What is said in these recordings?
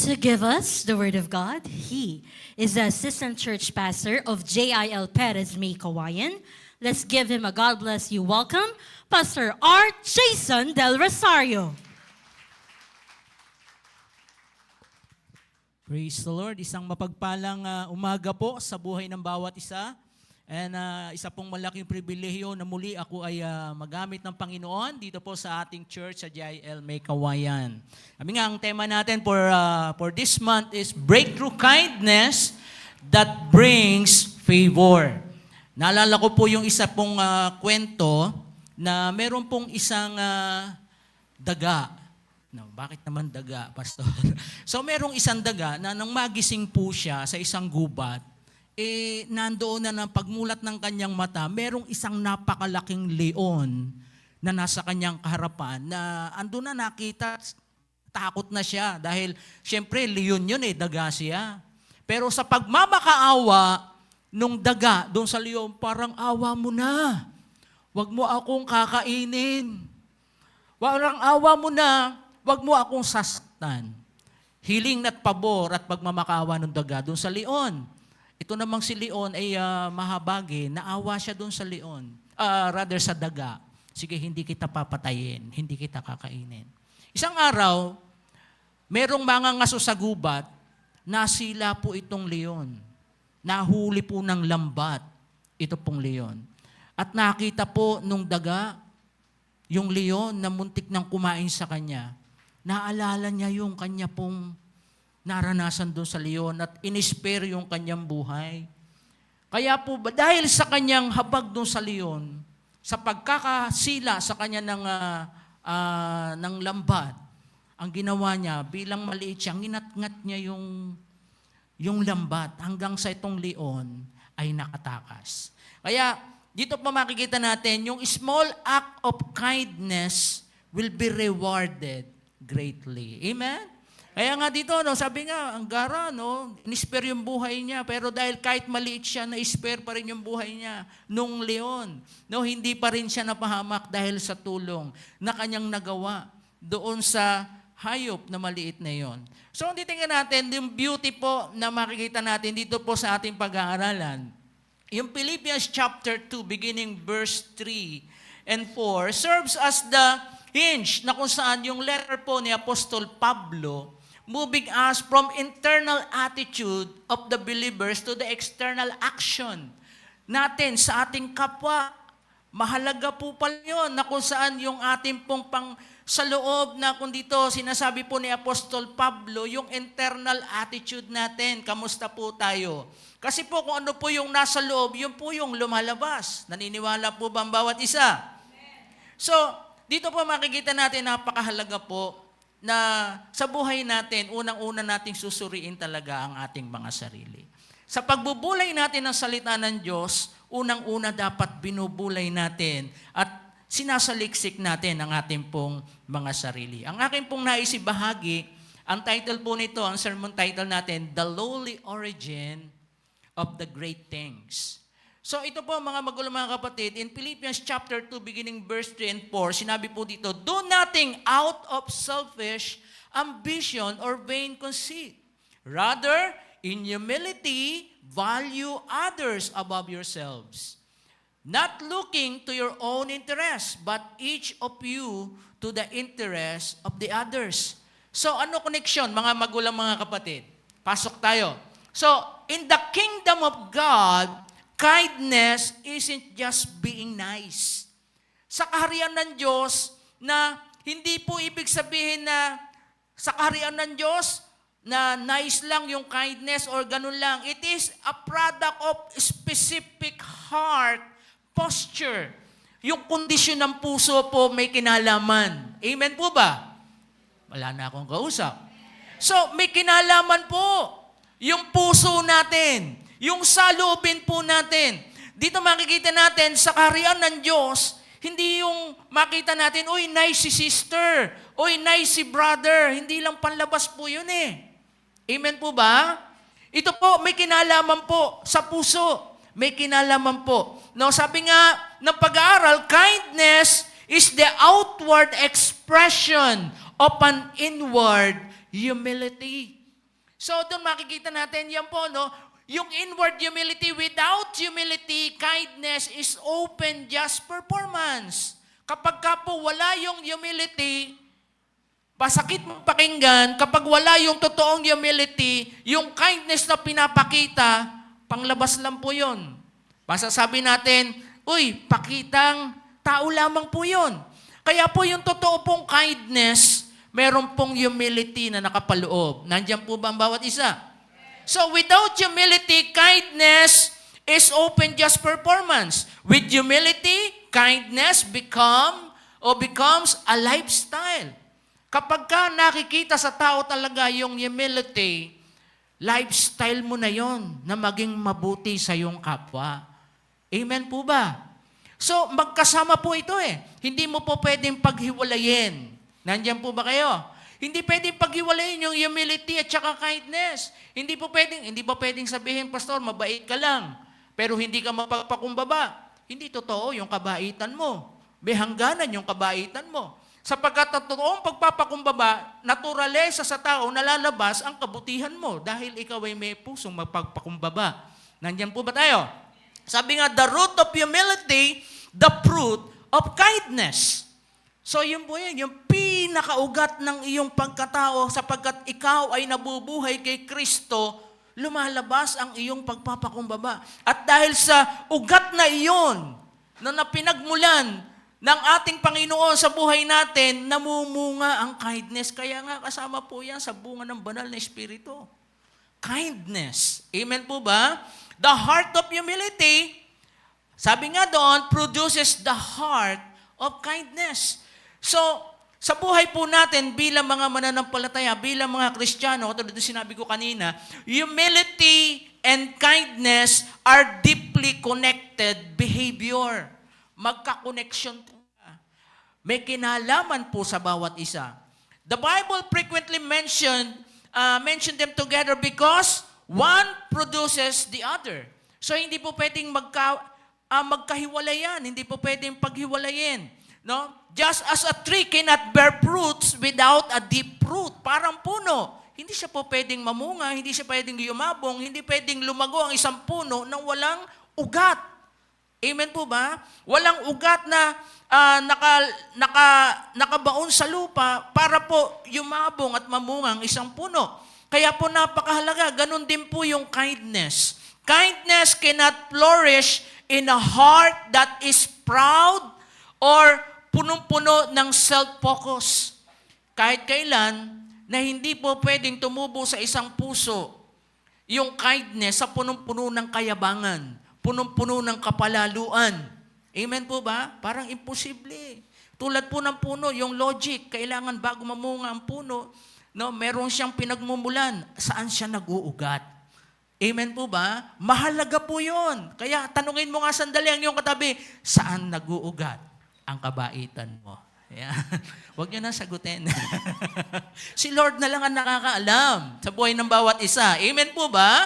To give us the Word of God, he is the Assistant Church Pastor of JIL Perez May Kawayan. Let's give him a God bless you welcome, Pastor R. Jason Del Rosario. Praise the Lord. Isang mapagpalang umaga po sa buhay ng bawat isa. And isa pong malaking pribilehiyo na muli ako ay magamit ng Panginoon dito po sa ating church sa JIL May Kawayan. Kami nga, ang tema natin for this month is Breakthrough Kindness that Brings Favor. Naalala ko po yung isa pong kwento na meron pong isang daga. No, bakit naman daga, Pastor? So merong isang daga na nang magising po siya sa isang gubat, nandoon na ng pagmulat ng kanyang mata, merong isang napakalaking leon na nasa kanyang kaharapan na andun na nakita, takot na siya dahil syempre leon yun daga siya. Pero sa pagmamakaawa nung daga doon sa leon, parang awa mo na. Wag mo akong kakainin. Parang awa mo na, wag mo akong sasaktan. Hiling at pabor at pagmamakaawa ng daga doon sa leon. Ito namang si leon ay mahabagi, naawa siya doon sa leon, rather sa daga. Sige, hindi kita papatayin, hindi kita kakainin. Isang araw, merong mga ngaso sa gubat, nasila po itong leon. Nahuli po ng lambat ito pong leon. At nakita po nung daga, yung leon na muntik nang kumain sa kanya. Naalala niya yung kanya pong naranasan doon sa leon at in-spare yung kanyang buhay. Kaya po, dahil sa kanyang habag doon sa leon, sa pagkakasila sa kanya ng lambat, ang ginawa niya, bilang maliit siya, nginat-ngat niya yung lambat hanggang sa itong leon ay nakatakas. Kaya dito pa makikita natin, yung small act of kindness will be rewarded greatly. Amen? Kaya nga dito, sabi nga, ang gara, in-spare yung buhay niya. Pero dahil kahit maliit siya, na-spare pa rin yung buhay niya nung leon. Hindi pa rin siya napahamak dahil sa tulong na kanyang nagawa doon sa hayop na maliit na yon. So, titingnan natin yung beauty po na makikita natin dito po sa ating pag-aaralan. Yung Philippians chapter 2, beginning verse 3 and 4, serves as the hinge na kung saan yung letter po ni Apostol Pablo moving us from internal attitude of the believers to the external action natin sa ating kapwa. Mahalaga po pala yun na kung saan yung ating pong sa loob na kung dito sinasabi po ni Apostol Pablo, yung internal attitude natin, kamusta po tayo? Kasi po kung ano po yung nasa loob, yun po yung lumalabas. Naniniwala po ba ang bawat isa? So, dito po makikita natin napakahalaga po na sa buhay natin, unang-una nating susuriin talaga ang ating mga sarili. Sa pagbubulay natin ng salita ng Diyos, unang-una dapat binubulay natin at sinasaliksik natin ang ating pong mga sarili. Ang aking pong naisibahagi, ang title po nito, ang sermon title natin, The Lowly Origin of the Great Things. So ito po mga magulang mga kapatid, in Philippians chapter 2 beginning verse 3 and 4, sinabi po dito, do nothing out of selfish ambition or vain conceit. Rather, in humility, value others above yourselves. Not looking to your own interest, but each of you to the interest of the others. So ano connection mga magulang mga kapatid? Pasok tayo. So in the kingdom of God, kindness isn't just being nice. Sa kaharian ng Diyos na hindi po ibig sabihin na sa kaharian ng Diyos na nice lang yung kindness or ganun lang. It is a product of specific heart posture. Yung kondisyon ng puso po may kinalaman. Amen po ba? Wala na akong kausap. So may kinalaman po yung puso natin. Yung saloobin po natin. Dito makikita natin sa kaharian ng Diyos, hindi yung makita natin, uy, nice si sister, uy, nice si brother. Hindi lang panlabas po yun Amen po ba? Ito po, may kinalaman po sa puso. May kinalaman po. No, sabi nga ng pag-aaral, kindness is the outward expression of an inward humility. So doon makikita natin yan po, no? Yung inward humility, without humility, kindness is open just performance. Kapag ka po wala yung humility, pasakit mong pakinggan, kapag wala yung totoong humility, yung kindness na pinapakita, panglabas lang po yun. Masasabi natin, uy, pakitang tao lamang po yun. Kaya po yung totoo pong kindness, meron pong humility na nakapaloob. Nandiyan po ba ang bawat isa? So without humility, kindness is open just performance. With humility, kindness becomes a lifestyle. Kapag ka nakikita sa tao talaga yung humility, lifestyle mo na yon na maging mabuti sa iyong kapwa. Amen po ba? So, magkasama po ito eh. Hindi mo po pwedeng paghiwalayin. Nandiyan po ba kayo? Hindi pwedeng paghiwalayin yung humility at saka kindness. Hindi po pwedeng sabihin, Pastor, mabait ka lang, pero hindi ka mapagpakumbaba. Hindi totoo yung kabaitan mo. May hangganan yung kabaitan mo. Sapagkat ang totoong pagpapakumbaba, naturalesa sa tao, nalalabas ang kabutihan mo dahil ikaw ay may pusong magpagpakumbaba. Nandiyan po ba tayo? Sabi nga, the root of humility, the fruit of kindness. So yun po yun, yung pinakaugat ng iyong pagkatao sapagkat ikaw ay nabubuhay kay Kristo, lumalabas ang iyong pagpapakumbaba. At dahil sa ugat na iyon, na napinagmulan ng ating Panginoon sa buhay natin, namumunga ang kindness. Kaya nga kasama po yan sa bunga ng banal na Espiritu. Kindness. Amen po ba? The heart of humility, sabi nga doon, produces the heart of kindness. So, sa buhay po natin bilang mga mananampalataya, bilang mga Kristiyano, katulad ng sinabi ko kanina, humility and kindness are deeply connected behavior. Magka-connection po. May kinalaman po sa bawat isa. The Bible frequently mention them together because one produces the other. So hindi po pwedeng magkahiwalayan, hindi po pwedeng paghiwalayin. No? Just as a tree cannot bear fruits without a deep root. Parang puno. Hindi siya po pwedeng mamunga, hindi siya pwedeng yumabong, hindi pwedeng lumago ang isang puno nang walang ugat. Amen po ba? Walang ugat na nakabaon sa lupa para po yumabong at mamunga ang isang puno. Kaya po napakahalaga, ganun din po yung kindness. Kindness cannot flourish in a heart that is proud or punong-puno ng self-focus. Kahit kailan na hindi po pwedeng tumubo sa isang puso yung kindness sa punong-puno ng kayabangan, punong-puno ng kapalaluan. Amen po ba? Parang imposible. Tulad po ng puno, yung logic, kailangan bago mamunga ang puno, no, meron siyang pinagmumulan. Saan siya nag-uugat? Amen po ba? Mahalaga po yun. Kaya tanungin mo nga sandali ang iyong katabi, saan nag-uugat ang kabaitan mo? Yeah. Huwag niyo na sagutin. Si Lord na lang ang nakakaalam sa buhay ng bawat isa. Amen po ba?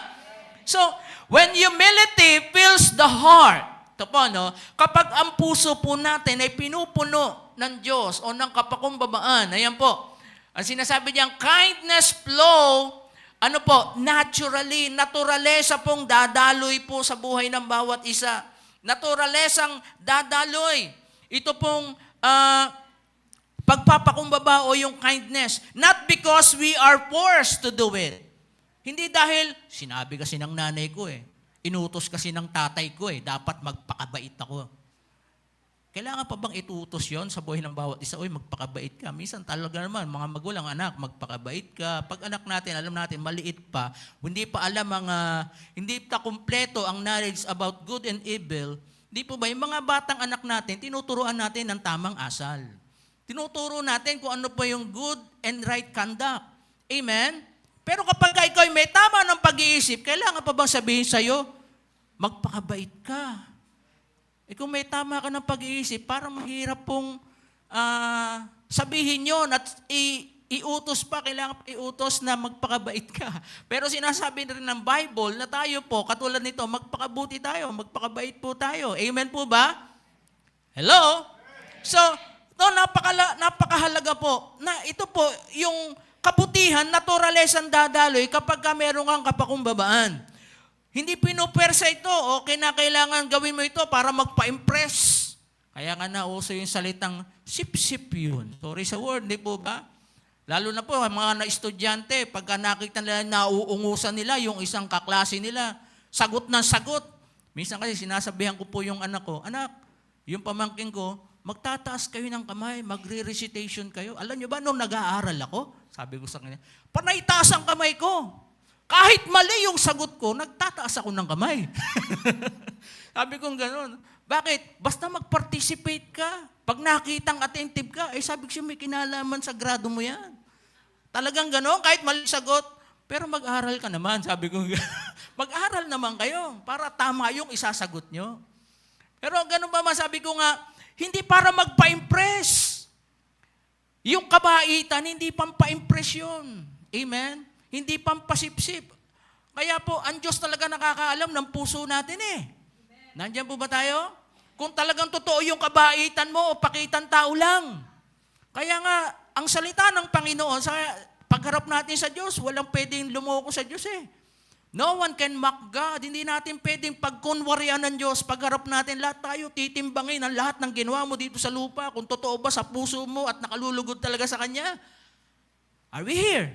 So, when humility fills the heart, ito po, no? Kapag ang puso po natin ay pinupuno ng Diyos o ng kapakumbabaan, ayan po, ang sinasabi niyang kindness flow, ano po, naturalesa pong dadaloy po sa buhay ng bawat isa. Naturalesang dadaloy. Ito pong pagpapakumbaba o yung kindness. Not because we are forced to do it. Hindi dahil, sinabi kasi ng nanay ko inutos kasi ng tatay ko dapat magpakabait ako. Kailangan pa bang itutos yon sa buhay ng bawat isa? Uy, magpakabait ka. Minsan talaga naman, mga magulang, anak, magpakabait ka. Pag anak natin, alam natin, maliit pa, hindi pa alam hindi pa kumpleto ang knowledge about good and evil, hindi po ba, yung mga batang anak natin, tinuturuan natin ng tamang asal. Tinuturo natin kung ano po yung good and right conduct. Amen? Pero kapag ikaw may tama ng pag-iisip, kailangan pa bang sabihin sa'yo, magpakabait ka. Kung may tama ka ng pag-iisip, parang mahirap pong sabihin yun at iutos pa, kailangan pa iutos na magpakabait ka. Pero sinasabi rin ng Bible na tayo po, katulad nito, magpakabuti tayo, magpakabait po tayo. Amen po ba? Hello? So, napakahalaga po na ito po yung kabutihan, naturalesa ang dadaloy kapag ka meron kang kapakumbabaan. Hindi pinupersa ito o kinakailangan gawin mo ito para magpa-impress. Kaya nga nauso yung salitang sip-sip yun. Sorry sa word, di po ba? Lalo na po, mga na-estudyante, pagka nakita nila, nauungusan nila yung isang kaklase nila, sagot na sagot. Minsan kasi sinasabihan ko po yung anak ko, anak, yung pamangkin ko, magtataas kayo ng kamay, magre-recitation kayo. Alam nyo ba, nung nag-aaral ako, sabi ko sa kanya, panay taas ang kamay ko. Kahit mali yung sagot ko, nagtataas ako ng kamay. Sabi ko gano'n. Bakit? Basta mag-participate ka. Pag nakitang attentive ka, sabi ko siya, may kinalaman sa grado mo yan. Talagang gano'n, kahit mali sagot. Pero mag-aral ka naman, sabi ko. Mag-aral naman kayo para tama yung isasagot nyo. Pero gano'n ba masabi ko nga, hindi para magpa-impress. Yung kabaitan, hindi pampa-impress yun. Amen? Hindi pampasipsip. Kaya po, ang Diyos talaga nakakaalam ng puso natin eh. Nandiyan po ba tayo? Kung talagang totoo yung kabaitan mo o pakitan tao lang. Kaya nga, ang salita ng Panginoon, sa pagharap natin sa Diyos, walang pwedeng lumoko sa Diyos eh. No one can mock God. Hindi natin pwedeng pagkunwarian ng Diyos. Pagharap natin, lahat tayo titimbangin ang lahat ng ginawa mo dito sa lupa. Kung totoo ba sa puso mo at nakalulugod talaga sa Kanya. Are we here?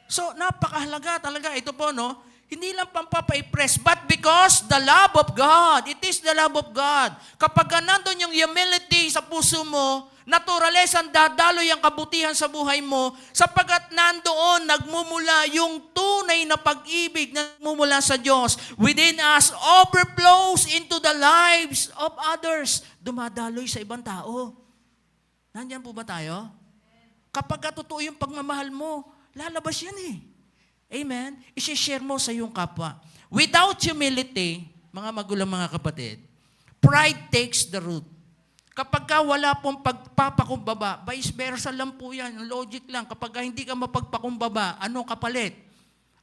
So, napakahalaga talaga. Ito po, no? Hindi lang pampapa-impress, but because the love of God. It is the love of God. Kapag nandun yung humility sa puso mo, naturalesan dadaloy ang kabutihan sa buhay mo, sapagkat nandoon nagmumula yung tunay na pag-ibig na nagmumula sa Diyos. Within us, overflows into the lives of others. Dumadaloy sa ibang tao. Nandiyan po ba tayo? Kapag totoo yung pagmamahal mo, lalabas yan eh. Amen? I-share mo sa iyong kapwa. Without humility, mga magulang, mga kapatid, pride takes the root. Kapag wala pong pagpapakumbaba, vice versa lang po yan. Logic lang. Kapag hindi ka mapagpakumbaba, ano kapalit?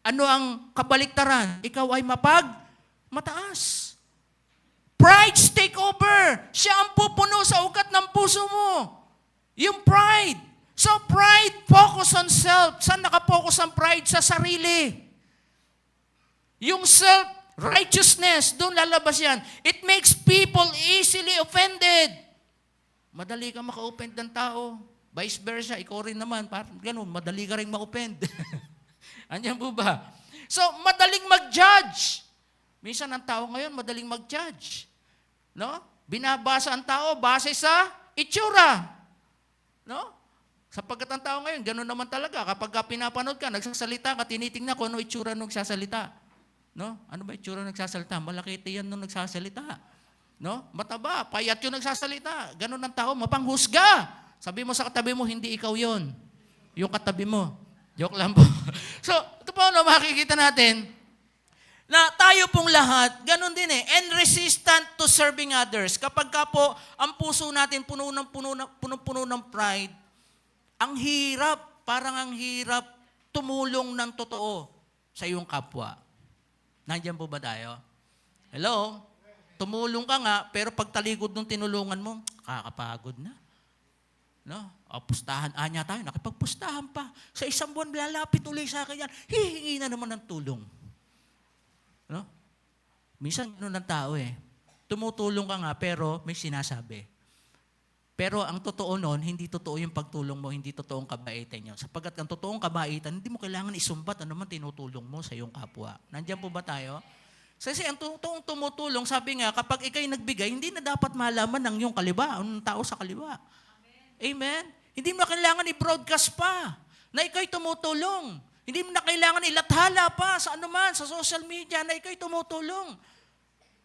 Ano ang kabaliktaran? Ikaw ay mataas. Pride take over. Siya ang pupuno sa ugat ng puso mo. Yung pride. So pride, focus on self. Saan nakapokus ang pride? Sa sarili. Yung self-righteousness, doon lalabas yan. It makes people easily offended. Madali ka maka-offend ng tao. Vice versa, ikaw rin naman. Parang ganun, madali ka rin ma-offend. Anyan po ba? So, madaling mag-judge. Minsan ang tao ngayon, madaling mag-judge. No? Binabasa ang tao base sa itsura. No? Sapagkat ang tao ngayon, gano'n naman talaga. Kapag pinapanood ka, nagsasalita ka, tinitingnan ko ano itsura nung nagsasalita. No? Ano ba itsura nung nagsasalita? Malaki yan nung nagsasalita. No? Mataba, payat yung nagsasalita. Gano'n ang tao, mapanghusga. Sabi mo sa katabi mo, hindi ikaw yon. Yung katabi mo. Joke lang po. So, ito po, no, makikita natin na tayo pong lahat, gano'n din eh, and resistant to serving others. Kapag ka po, ang puso natin puno ng pride, ang hirap, parang ang hirap tumulong ng totoo sa iyong kapwa. Nandiyan po ba tayo? Hello? Tumulong ka nga, pero pagtalikod ng tinulungan mo, kakapagod na. No? O, pustahan, anya tayo, nakipagpustahan pa. Sa isang buwan, lalapit ulit sa akin yan, hihingi na naman ng tulong. No? Minsan, gano'n ng tao eh. Tumutulong ka nga, pero may sinasabi. Pero ang totoo nun, hindi totoo yung pagtulong mo, hindi totoo ang kabaitan nyo. Sapagkat ang totoong kabaitan, hindi mo kailangan isumbat ano man tinutulong mo sa iyong kapwa. Nandiyan po ba tayo? Kasi ang totoong tumutulong, sabi nga, kapag ikaw'y nagbigay, hindi na dapat malaman ng iyong kaliwa, ang tao sa kaliwa. Amen? Hindi mo na kailangan i-broadcast pa na ikaw'y tumutulong. Hindi mo na kailangan ilathala pa sa anuman, sa social media na ikaw'y tumutulong.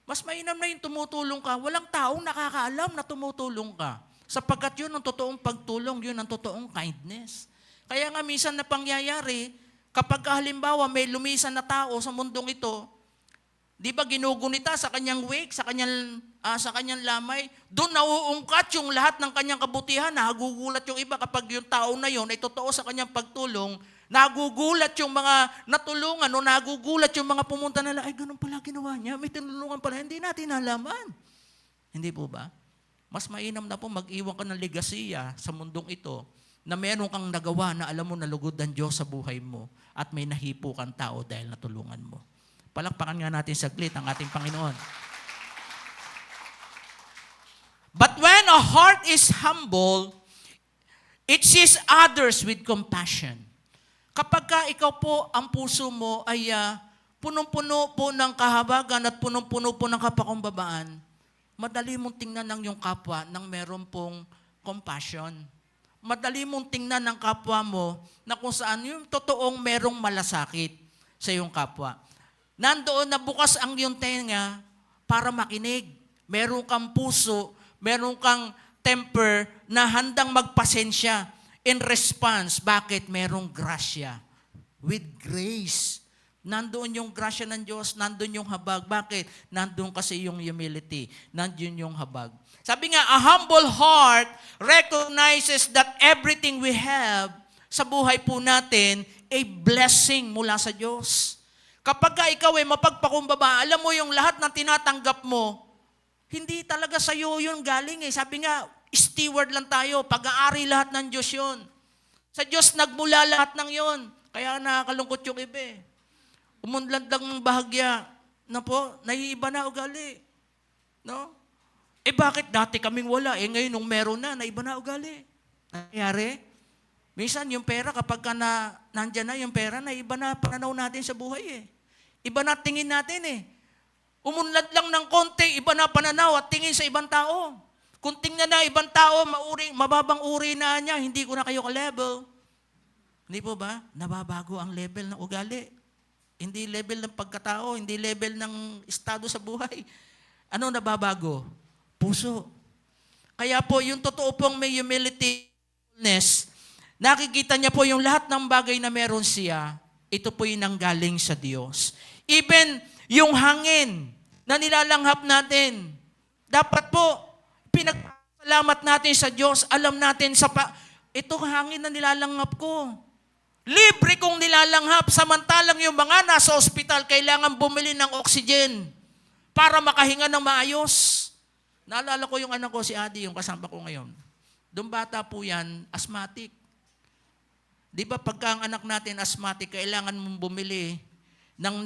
Mas mainam na yung tumutulong ka. Walang taong nakakaalam na tumutulong ka. Sapagkat yun ang totoong pagtulong, yun ang totoong kindness. Kaya nga minsan na pangyayari, kapag halimbawa may lumisan na tao sa mundong ito, di ba ginugunita sa kanyang wake, sa kanyang lamay, doon nauungkat yung lahat ng kanyang kabutihan, nagugulat yung iba kapag yung tao na yun ay totoo sa kanyang pagtulong, nagugulat yung mga natulungan o nagugulat yung mga pumunta nila, ay ganun pala ginawa niya, may tinulungan pala, hindi natin nalaman. Hindi po ba? Mas mainam na po mag-iwan ka ng legasiya sa mundong ito na meron kang nagawa na alam mo nalugod ng Diyos sa buhay mo at may nahipo kang tao dahil natulungan mo. Palakpakan nga natin saglit ang ating Panginoon. But when a heart is humble, it sees others with compassion. Kapag ka ikaw po, ang puso mo ay punong-puno po ng kahabagan at punong-puno po ng kapakumbabaan, madali mong tingnan ng iyong kapwa nang meron pong compassion. Madali mong tingnan ng kapwa mo na kung saan yung totoong merong malasakit sa iyong kapwa. Nandoon na bukas ang iyong tenga para makinig. Meron kang puso, meron kang temper na handang magpasensya in response. Bakit? Merong grasya. With grace. Nandoon yung grasya ng Diyos, nandoon yung habag. Bakit? Nandoon kasi yung humility. Nandoon yung habag. Sabi nga, a humble heart recognizes that everything we have sa buhay po natin ay blessing mula sa Diyos. Kapag ka ikaw ay mapagpakumbaba, alam mo yung lahat ng tinatanggap mo, hindi talaga sa'yo yun galing eh. Sabi nga, steward lang tayo. Pag-aari lahat ng Diyos yun. Sa Diyos nagmula lahat ng yun. Kaya nakakalungkot yung iba eh. Umunlad lang ng bahagya na po, naiiba na ugali. No? Eh bakit dati kaming wala? Eh ngayon nung meron na, naiba na ugali. Nangyari? Minsan yung pera, kapag ka nandyan na yung pera, naiba na pananaw natin sa buhay eh. Iba na tingin natin eh. Umunlad lang ng konti, iba na pananaw at tingin sa ibang tao. Kung tingnan na ibang tao, mababang uri na niya, hindi ko na kayo ka-level. Hindi po ba? Nababago ang level ng ugali. Hindi level ng pagkatao, hindi level ng estado sa buhay. Ano nababago? Puso. Kaya po, yung totoo pong may humility-ness, nakikita niya po yung lahat ng bagay na meron siya, ito po yung nanggaling sa Diyos. Even yung hangin na nilalanghap natin, dapat po, pinagpasalamat natin sa Diyos, alam natin ito hangin na nilalanghap ko. Libre kong nilalanghap, samantalang yung mga nasa ospital, kailangan bumili ng oxygen para makahinga ng maayos. Naalala ko yung anak ko, si Adi, yung kasama ko ngayon. Doon bata po yan, asthmatic. Di ba pagka ang anak natin asthmatic, kailangan mong bumili ng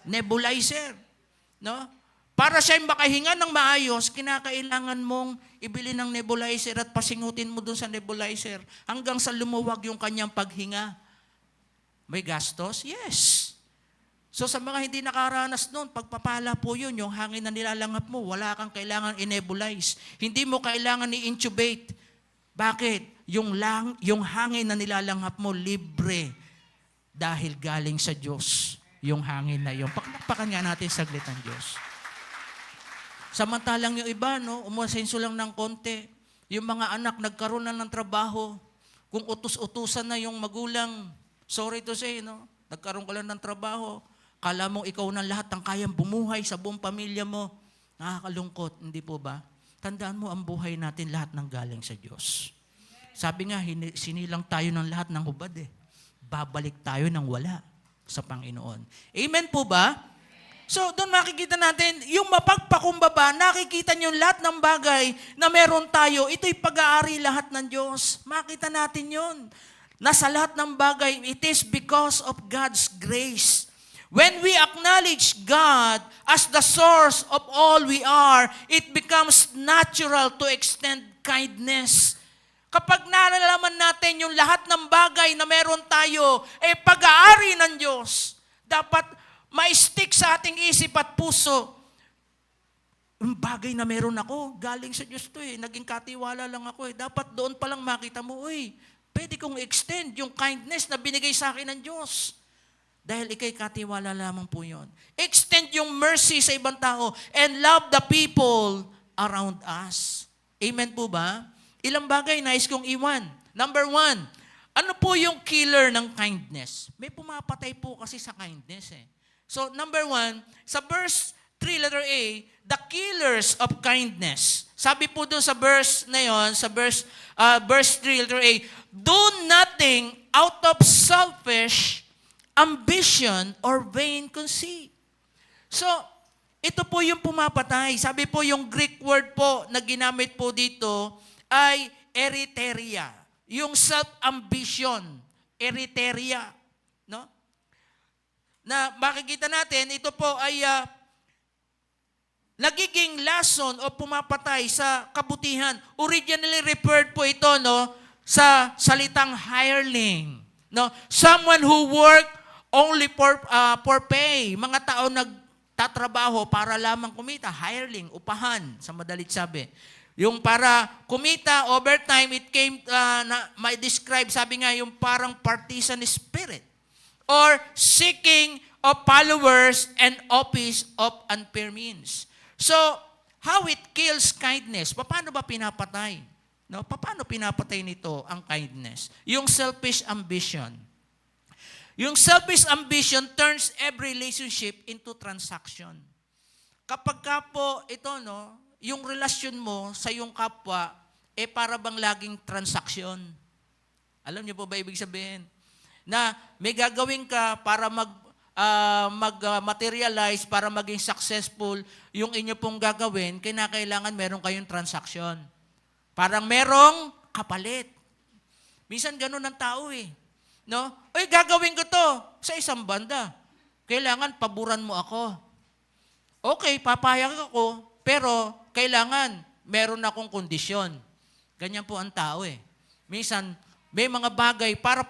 nebulizer. No? Para siya makahinga ng maayos, kinakailangan mong ibili ng nebulizer at pasingutin mo dun sa nebulizer hanggang sa lumuwag yung kanyang paghinga. May gastos? Yes. So sa mga hindi nakaranas nun, pagpapala po yun, yung hangin na nilalanghap mo, wala kang kailangan i-nebulize. Hindi mo kailangan i-intubate. Bakit? Yung hangin na nilalanghap mo, libre. Dahil galing sa Diyos, yung hangin na yun. Pakpakan nga natin saglit ng Diyos. Samantalang yung iba, umasenso lang ng konti. Yung mga anak, nagkaroon na ng trabaho. Kung utus-utusan na yung magulang, sorry to say, nagkaroon ka lang ng trabaho. Kala mo ikaw na lahat ang kayang bumuhay sa buong pamilya mo. Nakakalungkot, hindi po ba? Tandaan mo, ang buhay natin lahat ng galing sa Diyos. Sabi nga, sinilang tayo ng lahat ng hubad eh. Babalik tayo ng wala sa Panginoon. Amen po ba? So, doon makikita natin, yung mapagpakumbaba, nakikita niyo lahat ng bagay na meron tayo, ito'y pag-aari lahat ng Diyos. Makita natin yun. Nasa lahat ng bagay, it is because of God's grace. When we acknowledge God as the source of all we are, it becomes natural to extend kindness. Kapag nalalaman natin yung lahat ng bagay na meron tayo, pag-aari ng Diyos, dapat ma-stick sa ating isip at puso. Yung bagay na meron ako, galing sa Diyos to eh. Naging katiwala lang ako eh. Dapat doon pa lang makita mo, pwede kong extend yung kindness na binigay sa akin ng Diyos. Dahil ikay katiwala lamang po yun. Extend yung mercy sa ibang tao and love the people around us. Amen po ba? Ilang bagay nais kong iwan. Number 1, ano po yung killer ng kindness? May pumapatay po kasi sa kindness eh. So, number 1, sa verse 3, letter A, the killers of kindness. Sabi po doon sa verse na yon, sa verse 3, letter A, do nothing out of selfish ambition or vain conceit. So, ito po yung pumapatay. Sabi po yung Greek word po na ginamit po dito ay erytheria. yung self-ambition, erytheria, no? Na makikita natin, ito po ay nagiging lason o pumapatay sa kabutihan. Originally referred po ito, no, sa salitang hireling, no? Someone who work only for pay. Mga tao nagtatrabaho para lamang kumita. Hireling, upahan, sa madalit sabi. Yung para kumita, overtime, it came, may describe, sabi nga, yung parang partisan spirit. Or seeking of followers and office of unfair means. So, how it kills kindness? Paano ba pinapatay? No? Paano pinapatay nito ang kindness? Yung selfish ambition. Yung selfish ambition turns every relationship into transaction. Kapag ka po ito, no, yung relasyon mo sa iyong kapwa, para bang laging transaction. Alam niyo po ba ibig sabihin? Na may gagawin ka para mag-materialize, para maging successful, yung inyo pong gagawin, kinakailangan meron kayong transaction. Parang merong kapalit. Minsan ganun ang tao eh. No? Oy, gagawin ko to sa isang banda. Kailangan paboran mo ako. Okay, papayag ako, pero kailangan meron akong kondisyon. Ganyan po ang tao eh. Minsan, may mga bagay para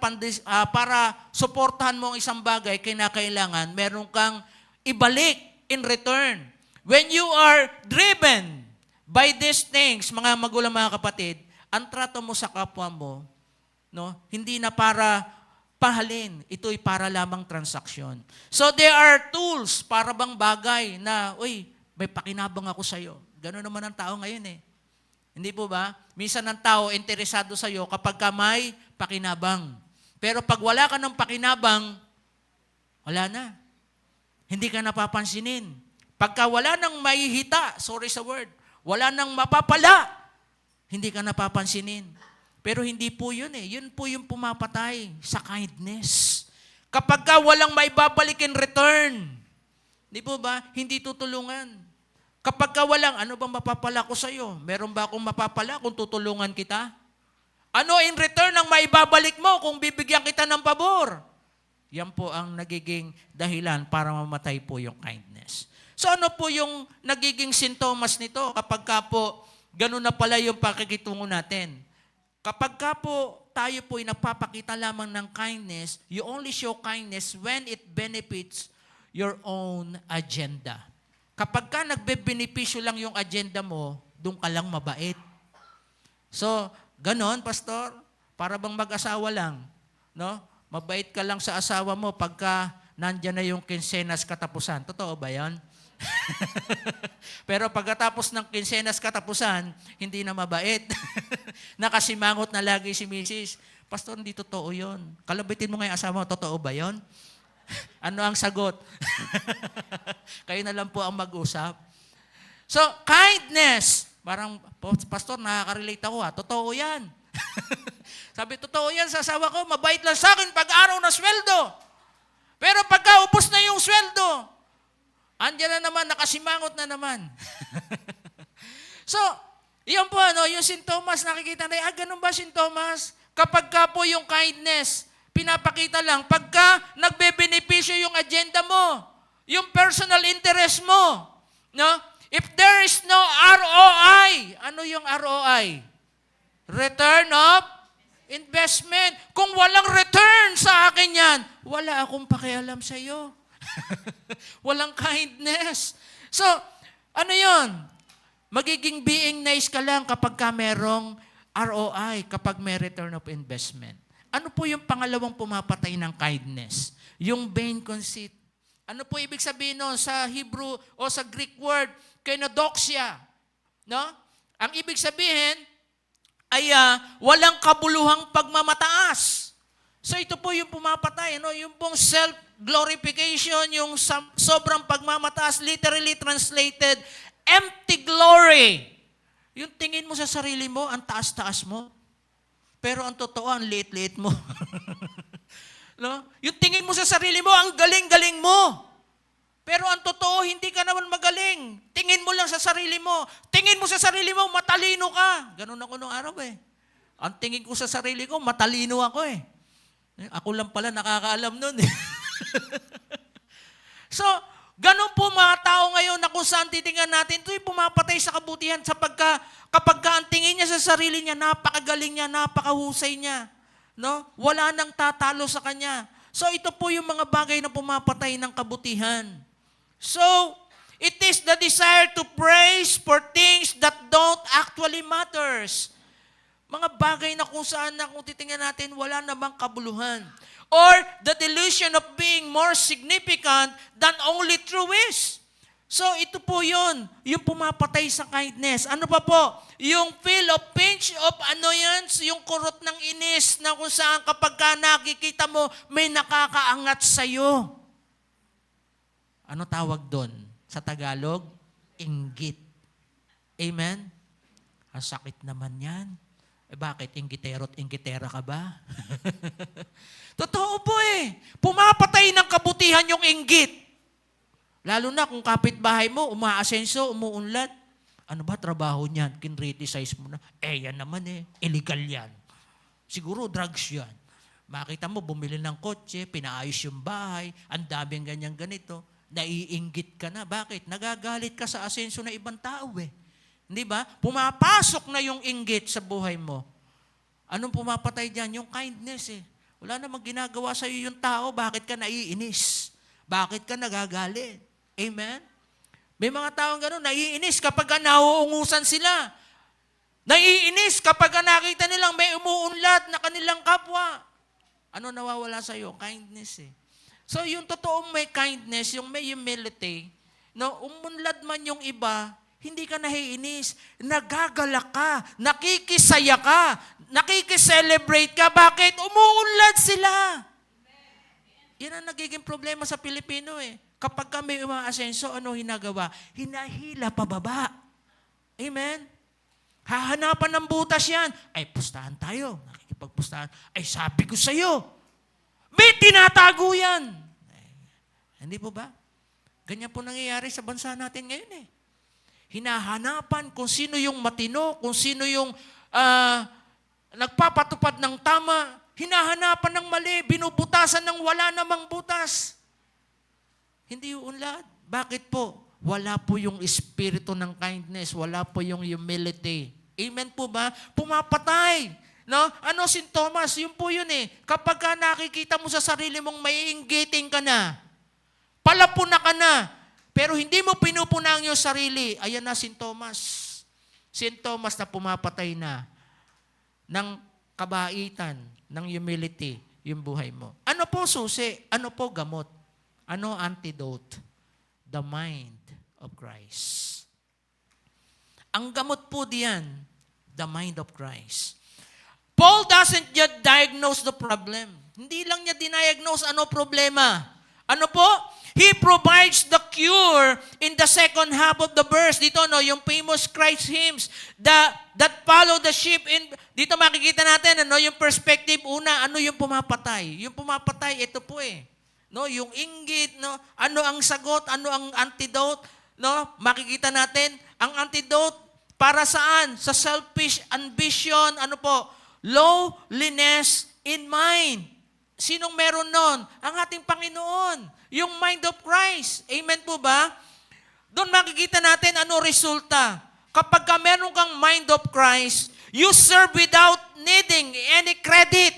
suportahan mo ang isang bagay, kinakailangan meron kang ibalik in return. When you are driven by these things, mga magulang, mga kapatid, ang trato mo sa kapwa mo, no, hindi na para pahalin, ito'y para lamang transaksyon. So there are tools para bang bagay na, uy, may pakinabang ako sa'yo. Gano'n naman ang tao ngayon eh. Hindi po ba? Minsan ang tao interesado sa iyo kapag ka may pakinabang. Pero pag wala ka ng pakinabang, wala na. Hindi ka napapansinin. Pagka wala nang mahihita, sorry sa word, wala nang mapapala, hindi ka napapansinin. Pero hindi po yun eh. Yun po yung pumapatay sa kindness. Kapag ka walang maibabalik in return, hindi po ba? Hindi tutulungan. Kapag ka walang, ano bang mapapala ko sa iyo? Meron ba akong mapapala kung tutulungan kita? Ano in return ang maibabalik mo kung bibigyan kita ng pabor? Yan po ang nagiging dahilan para mamatay po yung kindness. So ano po yung nagiging sintomas nito kapag ka po ganun na pala yung pakikitungo natin? Kapag ka po tayo po ay nagpapakita lamang ng kindness, you only show kindness when it benefits your own agenda. Kapag ka nagbe-benepisyo lang yung agenda mo, doon ka lang mabait. So, ganon, pastor, para bang mag-asawa lang, no? Mabait ka lang sa asawa mo pagka nandyan na yung kinsenas katapusan. Totoo ba yan? Pero pagkatapos ng kinsenas katapusan, hindi na mabait. Nakasimangot na lagi si Mrs. Pastor, hindi totoo yun. Kalabitin mo nga yung asawa mo, totoo ba yun? Ano ang sagot? Kayo na lang po ang mag-usap. So, kindness. Parang, pastor, nakaka-relate ako ha. Totoo yan. Sabi, totoo yan sa asawa ko, mabait lang sa akin pag araw na sweldo. Pero pagka upos na yung sweldo, andyan na naman, nakasimangot na naman. So, yun po, ano, yung sintomas, nakikita na, ganun ba sintomas? Kapag ka po yung kindness, pinapakita lang, pagka nagbe-benepisyo yung agenda mo, yung personal interest mo, no? If there is no ROI, ano yung ROI? Return of investment. Kung walang return sa akin yan, wala akong pakialam sa iyo. Walang kindness. So, ano yon? Magiging being nice ka lang kapag ka merong ROI, kapag may return of investment. Ano po yung pangalawang pumapatay ng kindness? Yung vain conceit. Ano po ibig sabihin nun sa Hebrew o sa Greek word? Kenodoxia. No? Ang ibig sabihin ay walang kabuluhang pagmamataas. So ito po yung pumapatay. No? Yung pong self-glorification, yung sobrang pagmamataas, literally translated, empty glory. Yung tingin mo sa sarili mo, ang taas-taas mo. Pero ang totoo, ang liit-liit mo. No? Yung tingin mo sa sarili mo, ang galing-galing mo. Pero ang totoo, hindi ka naman magaling. Tingin mo lang sa sarili mo. Tingin mo sa sarili mo, matalino ka. Ganun ako nung araw eh. Ang tingin ko sa sarili ko, matalino ako eh. Ako lang pala nakakaalam nun eh. So, ganun po mga tao ngayon na kung saan titingnan natin, ito'y pumapatay sa kabutihan kapag ang tingin niya sa sarili niya, napakagaling niya, napakahusay niya. No? Wala nang tatalo sa kanya. So, ito po yung mga bagay na pumapatay ng kabutihan. So, it is the desire to praise for things that don't actually matters. Mga bagay na kung saan na kung titingnan natin, wala namang kabuluhan. Or the delusion of being more significant than only true is. So ito po yun, yung pumapatay sa kindness. Ano pa po? Yung feel of pinch of annoyance, yung kurot ng inis na kung saan kapag ka nakikita mo, may nakakaangat sa'yo. Ano tawag doon? Sa Tagalog, inggit. Amen? Ang sakit naman yan. Bakit? Inggitero't inggitera ka ba? Totoo po eh. Pumapatay ng kabutihan yung inggit. Lalo na kung kapitbahay mo, umaasenso, umuunlad. Ano ba trabaho niyan? Kinriticize mo na. Yan naman eh. Illegal yan. Siguro drugs yan. Makita mo, bumili ng kotse, pinaayos yung bahay, ang daming ganyan ganito. Naiinggit ka na. Bakit? Nagagalit ka sa asenso na ibang tao eh. Hindi ba? Pumapasok na yung inggit sa buhay mo. Anong pumapatay dyan? Yung kindness eh. Wala namang ginagawa sa iyo yung tao. Bakit ka naiinis? Bakit ka nagagalit? Amen? May mga taong gano'n, naiinis kapag nauungusan sila. Naiinis kapag nakita nilang may umuunlad na kanilang kapwa. Ano nawawala sa iyo? Kindness eh. So yung totoong may kindness, yung may humility, no, umunlad man yung iba, hindi ka naiinis. Nagagalak ka, nakikisaya ka, nakikiselebrate ka. Bakit? Umuunlad sila. Yan ang nagiging problema sa Pilipino eh. Kapag kami umaasenso, ano hinagawa? Hinahila pababa. Amen? Hahanapan ng butas yan. Ay, pustahan tayo. Nakikipagpustahan. Ay, sabi ko sa'yo. May tinatago yan. Ay, hindi po ba? Ganyan po nangyayari sa bansa natin ngayon eh. Hinahanapan kung sino yung matino, kung sino yung nagpapatupad ng tama. Hinahanapan ng mali, binubutasan ng wala namang butas. Hindi uunlad. Bakit po? Wala po yung espiritu ng kindness. Wala po yung humility. Amen po ba? Pumapatay. No? Ano sintomas? Yun po yun eh. Kapag ka nakikita mo sa sarili mong maiinggiting ka na, palapuna ka na, pero hindi mo pinupunang yung sarili, ayan na sintomas. Sintomas na pumapatay na ng kabaitan, ng humility, yung buhay mo. Ano po susi? Ano po gamot? Ano antidote? The mind of Christ. Ang gamot po diyan, the mind of Christ. Paul doesn't just diagnose the problem. Hindi lang niya diniagnose ano problema. Ano po? He provides the cure in the second half of the verse. Dito, no, yung famous Christ hymns that follow the sheep. Dito makikita natin, ano, yung perspective una, ano yung pumapatay. Yung pumapatay, ito po eh. No, yung inggit, no, ano ang sagot, ano ang antidote, no? Makikita natin ang antidote para saan? Sa selfish ambition, ano po? Lowliness in mind. Sinong meron nun? Ang ating Panginoon. Yung mind of Christ. Amen po ba? Doon makikita natin ano resulta. Kapag ka meron kang mind of Christ, you serve without needing any credit.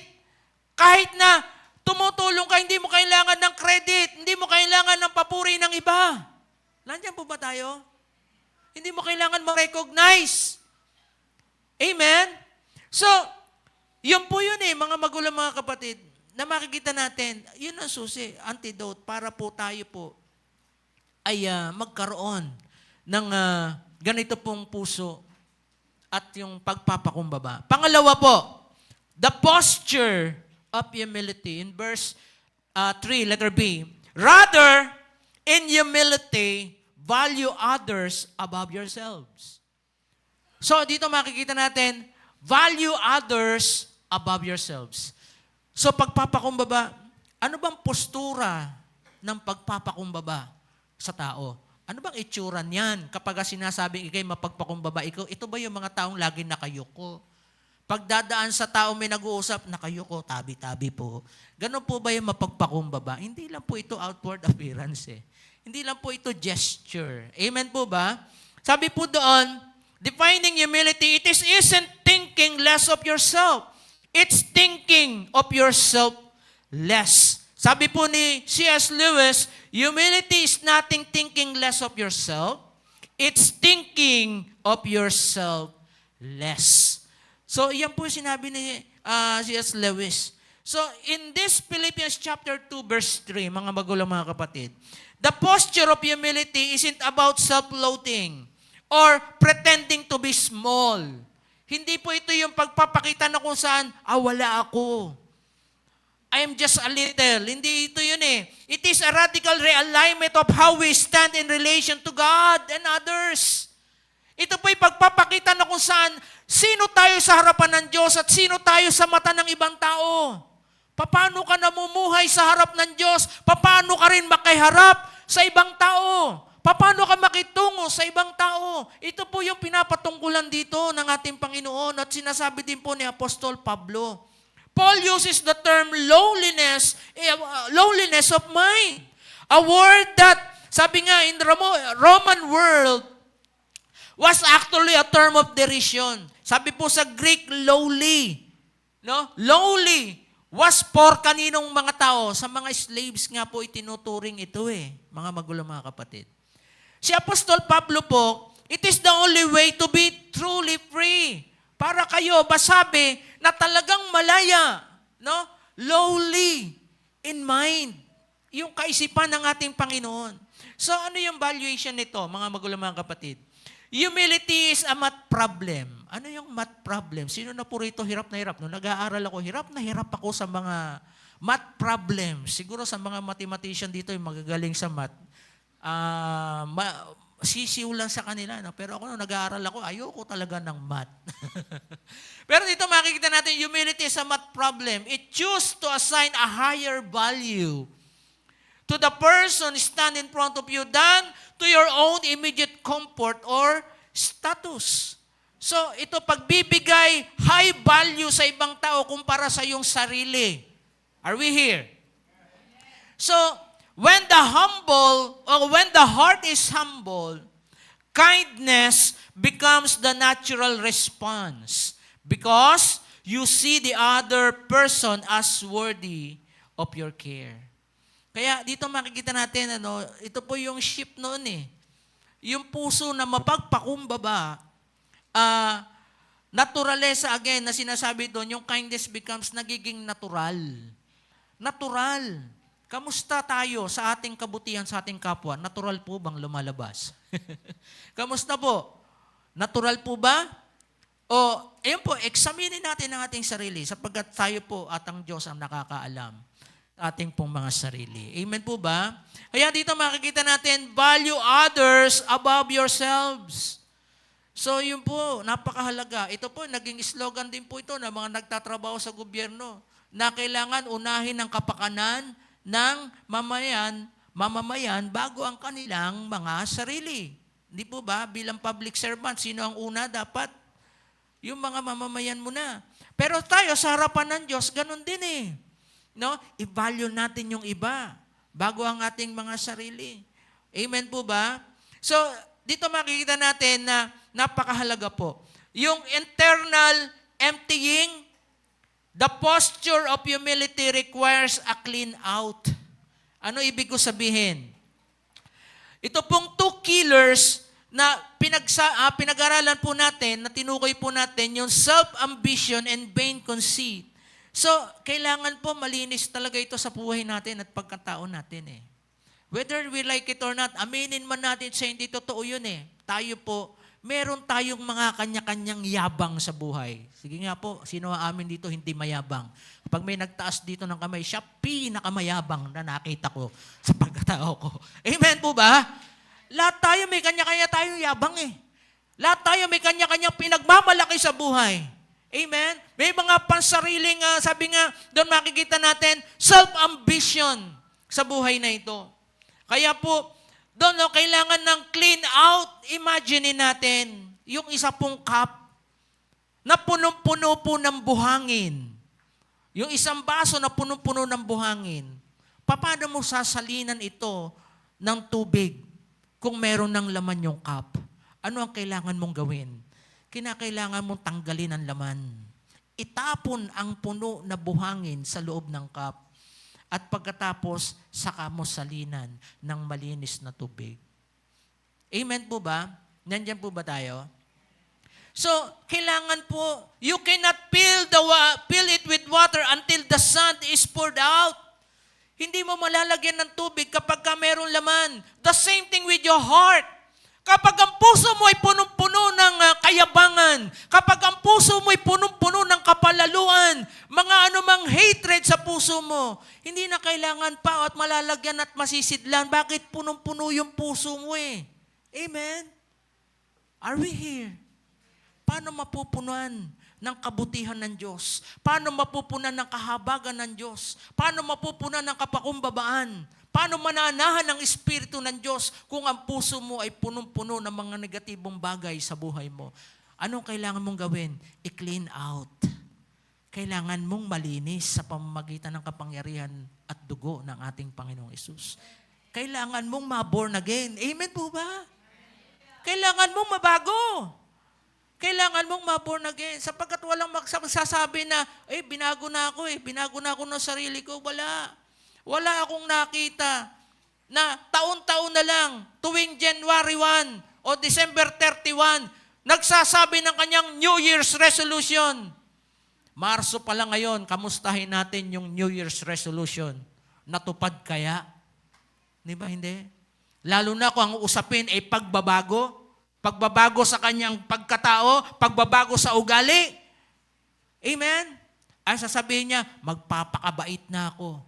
Kahit na tumutulong ka, hindi mo kailangan ng credit, hindi mo kailangan ng papuri ng iba. Nandiyan po ba tayo? Hindi mo kailangan ma-recognize. Amen? So, yun po yun eh, mga magulang, mga kapatid, na makikita natin, yun ang susi, antidote, para po tayo po ay magkaroon ng ganito pong puso at yung pagpapakumbaba. Pangalawa po, the posture of humility. In verse 3, letter B, rather, in humility, value others above yourselves. So, dito makikita natin, value others above yourselves. So, pagpapakumbaba, ano bang postura ng pagpapakumbaba sa tao? Ano bang itsura niyan kapag sinasabing ikay mapagpakumbaba? Ito ba yung mga taong lagi nakayuko? Pagdadaan sa tao may nag-uusap, na kayo ko, tabi-tabi po. Ganon po ba yung mapagpakumbaba? Hindi lang po ito outward appearance eh. Hindi lang po ito gesture. Amen po ba? Sabi po doon, defining humility, it isn't thinking less of yourself. It's thinking of yourself less. Sabi po ni C.S. Lewis, humility is nothing thinking less of yourself. It's thinking of yourself less. So, yan po sinabi ni C.S. Lewis. So, in this Philippians chapter 2, verse 3, mga magulang mga kapatid, the posture of humility isn't about self-loathing or pretending to be small. Hindi po ito yung pagpapakita na kung saan, wala ako. I am just a little. Hindi ito yun eh. It is a radical realignment of how we stand in relation to God and others. Ito po yung pagpapakita na kung saan, sino tayo sa harapan ng Diyos at sino tayo sa mata ng ibang tao. Paano ka namumuhay sa harap ng Diyos? Paano ka rin makiharap sa ibang tao? Paano ka makitungo sa ibang tao? Ito po yung pinapatungkulan dito ng ating Panginoon at sinasabi din po ni Apostol Pablo. Paul uses the term lowliness of mind. A word that, sabi nga in the Roman world, was actually a term of derision. Sabi po sa Greek, lowly. No? Lowly was for kaninong mga tao. Sa mga slaves nga po itinuturing ito eh, mga magulang mga kapatid. Si Apostol Pablo po, it is the only way to be truly free. Para kayo masabi na talagang malaya, no? Lowly in mind. Yung kaisipan ng ating Panginoon. So ano yung valuation nito, mga magulang mga kapatid? Humility is a math problem. Ano yung math problem? Sino na po rito hirap na hirap? Nung nag-aaral ako, hirap na hirap ako sa mga math problems. Siguro sa mga mathematician dito yung magagaling sa math. Sisiw lang sa kanila. No? Pero ako nung nag-aaral ako, ayoko talaga ng math. Pero dito makikita natin, humility is a math problem. It chooses to assign a higher value to the person stand in front of you than to your own immediate comfort or status. So, ito pagbibigay high value sa ibang tao kumpara sa iyong sarili. Are we here? So, when the heart is humble, kindness becomes the natural response because you see the other person as worthy of your care. Kaya dito makikita natin, ito po yung shift noon eh. Yung puso na mapagpakumbaba, naturalesa again na sinasabi doon, yung kindness becomes nagiging natural. Natural. Kamusta tayo sa ating kabutihan sa ating kapwa? Natural po bang lumalabas? Kamusta po? Natural po ba? O, ayun po, examinin natin ang ating sarili sapagkat tayo po at ang Diyos ang nakakaalam ating pong mga sarili. Amen po ba? Kaya dito makikita natin, value others above yourselves. So yun po, napakahalaga. Ito po, naging slogan din po ito ng mga nagtatrabaho sa gobyerno na kailangan unahin ang kapakanan ng mamamayan bago ang kanilang mga sarili. Hindi po ba? Bilang public servant, sino ang una? Dapat yung mga mamamayan muna. Pero tayo sa harapan ng Diyos, ganun din eh. No? I-value natin yung iba bago ang ating mga sarili. Amen po ba? So, dito makikita natin na napakahalaga po. Yung internal emptying, the posture of humility requires a clean out. Ano ibig ko sabihin? Ito pong 2 killers na pinag-aralan po natin, na tinukoy po natin, yung self-ambition and vain conceit. So, kailangan po malinis talaga ito sa buhay natin at pagkatao natin eh. Whether we like it or not, aminin man natin sa hindi totoo yun eh. Tayo po, meron tayong mga kanya-kanyang yabang sa buhay. Sige nga po, sino amin dito hindi mayabang? Kapag may nagtaas dito ng kamay, siya pinakamayabang na nakita ko sa pagkatao ko. Amen po ba? Lahat tayo may kanya-kanya tayong yabang eh. Lahat tayo may kanya-kanyang pinagmamalaki sa buhay. Amen? May mga pansariling, sabi nga, doon makikita natin, self-ambition sa buhay na ito. Kaya po, doon kailangan ng clean out. Imagine natin, yung isa pong cup na punong-puno po ng buhangin. Yung isang baso na punong-puno ng buhangin, paano mo sasalinan ito ng tubig kung meron ng laman yung cup? Ano ang kailangan mong gawin? Kinakailangan mong tanggalin ang laman. Itapon ang puno na buhangin sa loob ng cup. At pagkatapos, saka mo salinan ng malinis na tubig. Amen po ba? Nandyan po ba tayo? So, kailangan po, you cannot fill it with water until the sand is poured out. Hindi mo malalagyan ng tubig kapag ka mayroong laman. The same thing with your heart. Kapag ang puso mo ay punong-puno ng kayabangan, kapag ang puso mo ay punong-puno ng kapalaluan, mga anumang hatred sa puso mo, hindi na kailangan pa at malalagyan at masisidlan. Bakit punong-puno yung puso mo eh? Amen? Are we here? Paano mapupunuan ng kabutihan ng Diyos? Paano mapupunan ng kahabagan ng Diyos? Paano mapupunan ng kapakumbabaan? Paano mananahan ng Espiritu ng Diyos kung ang puso mo ay punong-puno ng mga negatibong bagay sa buhay mo? Anong kailangan mong gawin? I-clean out. Kailangan mong malinis sa pamamagitan ng kapangyarihan at dugo ng ating Panginoong Hesus. Kailangan mong ma-born again. Amen po ba? Kailangan mong mabago. Kailangan mong ma-born again. Sapagkat walang magsasabi na, binago na ako ng sarili ko. Wala akong nakita na taon-taon na lang, tuwing January 1 o December 31, nagsasabi ng kanyang New Year's resolution. Marso pa lang ngayon, kamustahin natin yung New Year's resolution. Natupad kaya? Di ba hindi? Lalo na kung ang usapin ay pagbabago. Pagbabago sa kanyang pagkatao, pagbabago sa ugali. Amen? Ay sasabihin niya, magpapakabait na ako.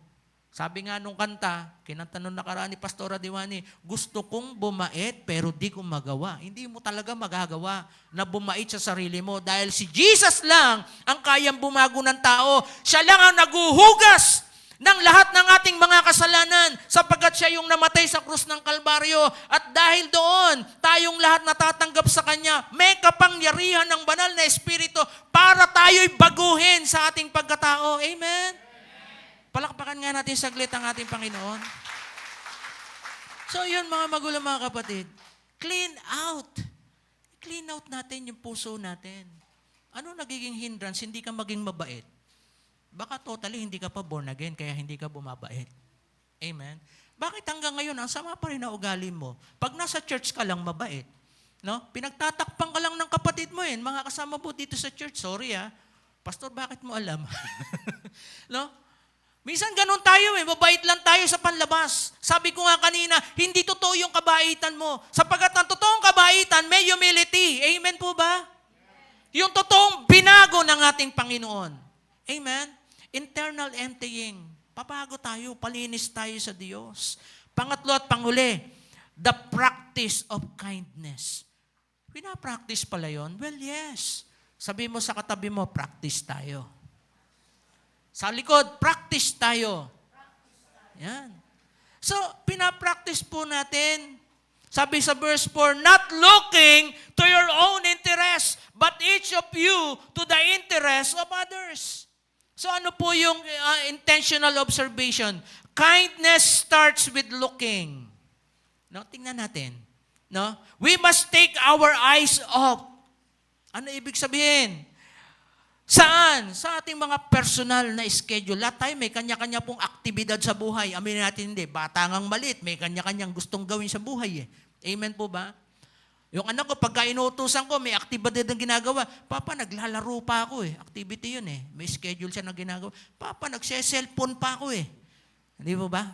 Sabi nga nung kanta, kinanta nung nakaraan ni Pastora Diwani, gusto kong bumait pero di ko magawa. Hindi mo talaga magagawa na bumait sa sarili mo dahil si Jesus lang ang kayang bumago ng tao. Siya lang ang naguhugas ng lahat ng ating mga kasalanan sapagkat siya yung namatay sa krus ng Kalbaryo. At dahil doon, tayong lahat natatanggap sa Kanya, may kapangyarihan ng banal na Espiritu para tayo'y baguhin sa ating pagkatao. Amen? Palakpakan nga natin saglit ang ating Panginoon. So yun mga magulang, mga kapatid, clean out. Clean out natin yung puso natin. Ano nagiging hindrance? Hindi ka maging mabait. Baka totally hindi ka pa born again, kaya hindi ka bumabait. Amen? Bakit hanggang ngayon, ang sama pa rin na ugali mo? Pag nasa church ka lang, mabait. No? Pinagtatakpan ka lang ng kapatid mo mga kasama mo dito sa church. Sorry Pastor, bakit mo alam? No? Minsan ganun tayo mabait lang tayo sa panlabas. Sabi ko nga kanina, hindi totoo yung kabaitan mo. Sapagat ang totoong kabaitan, may humility. Amen po ba? Yung totoong binago ng ating Panginoon. Amen? Internal emptying. Papago tayo, palinis tayo sa Diyos. Pangatlo at panghuli, the practice of kindness. Pina-practice pala yun? Well, yes. Sabi mo sa katabi mo, practice tayo. Sa likod, practice tayo. Yan. So, pina-practice po natin. Sabi sa verse 4, not looking to your own interest, but each of you to the interest of others. So ano po yung intentional observation? Kindness starts with looking. No, tingnan natin. No? We must take our eyes off. Ano ibig sabihin? Saan? Sa ating mga personal na schedule. Lahat tayo may kanya-kanya pong aktibidad sa buhay. Aminin natin hindi. Bata ngang malit, may kanya-kanyang gustong gawin sa buhay. Amen po ba? Yung anak ko, pagka inuutusan ko, may aktibidad na ginagawa. Papa, naglalaro pa ako Activity yun May schedule siya na ginagawa. Papa, nagse-cellphone pa ako Hindi po ba?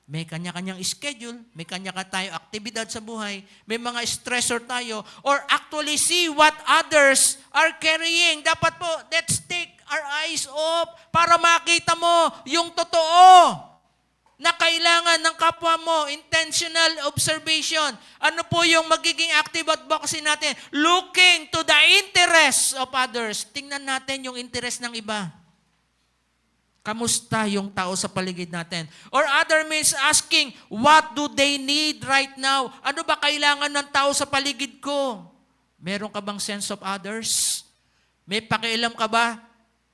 May kanya-kanyang schedule, may kanya-kanya tayo aktibidad sa buhay, may mga stressor tayo, or actually see what others are carrying. Dapat po, let's take our eyes off para makita mo yung totoo na kailangan ng kapwa mo, intentional observation. Ano po yung magiging active advocacy natin? Looking to the interests of others. Tingnan natin yung interest ng iba. Kamusta yung tao sa paligid natin? Or other means asking, what do they need right now? Ano ba kailangan ng tao sa paligid ko? Meron ka bang sense of others? May pakialam ka ba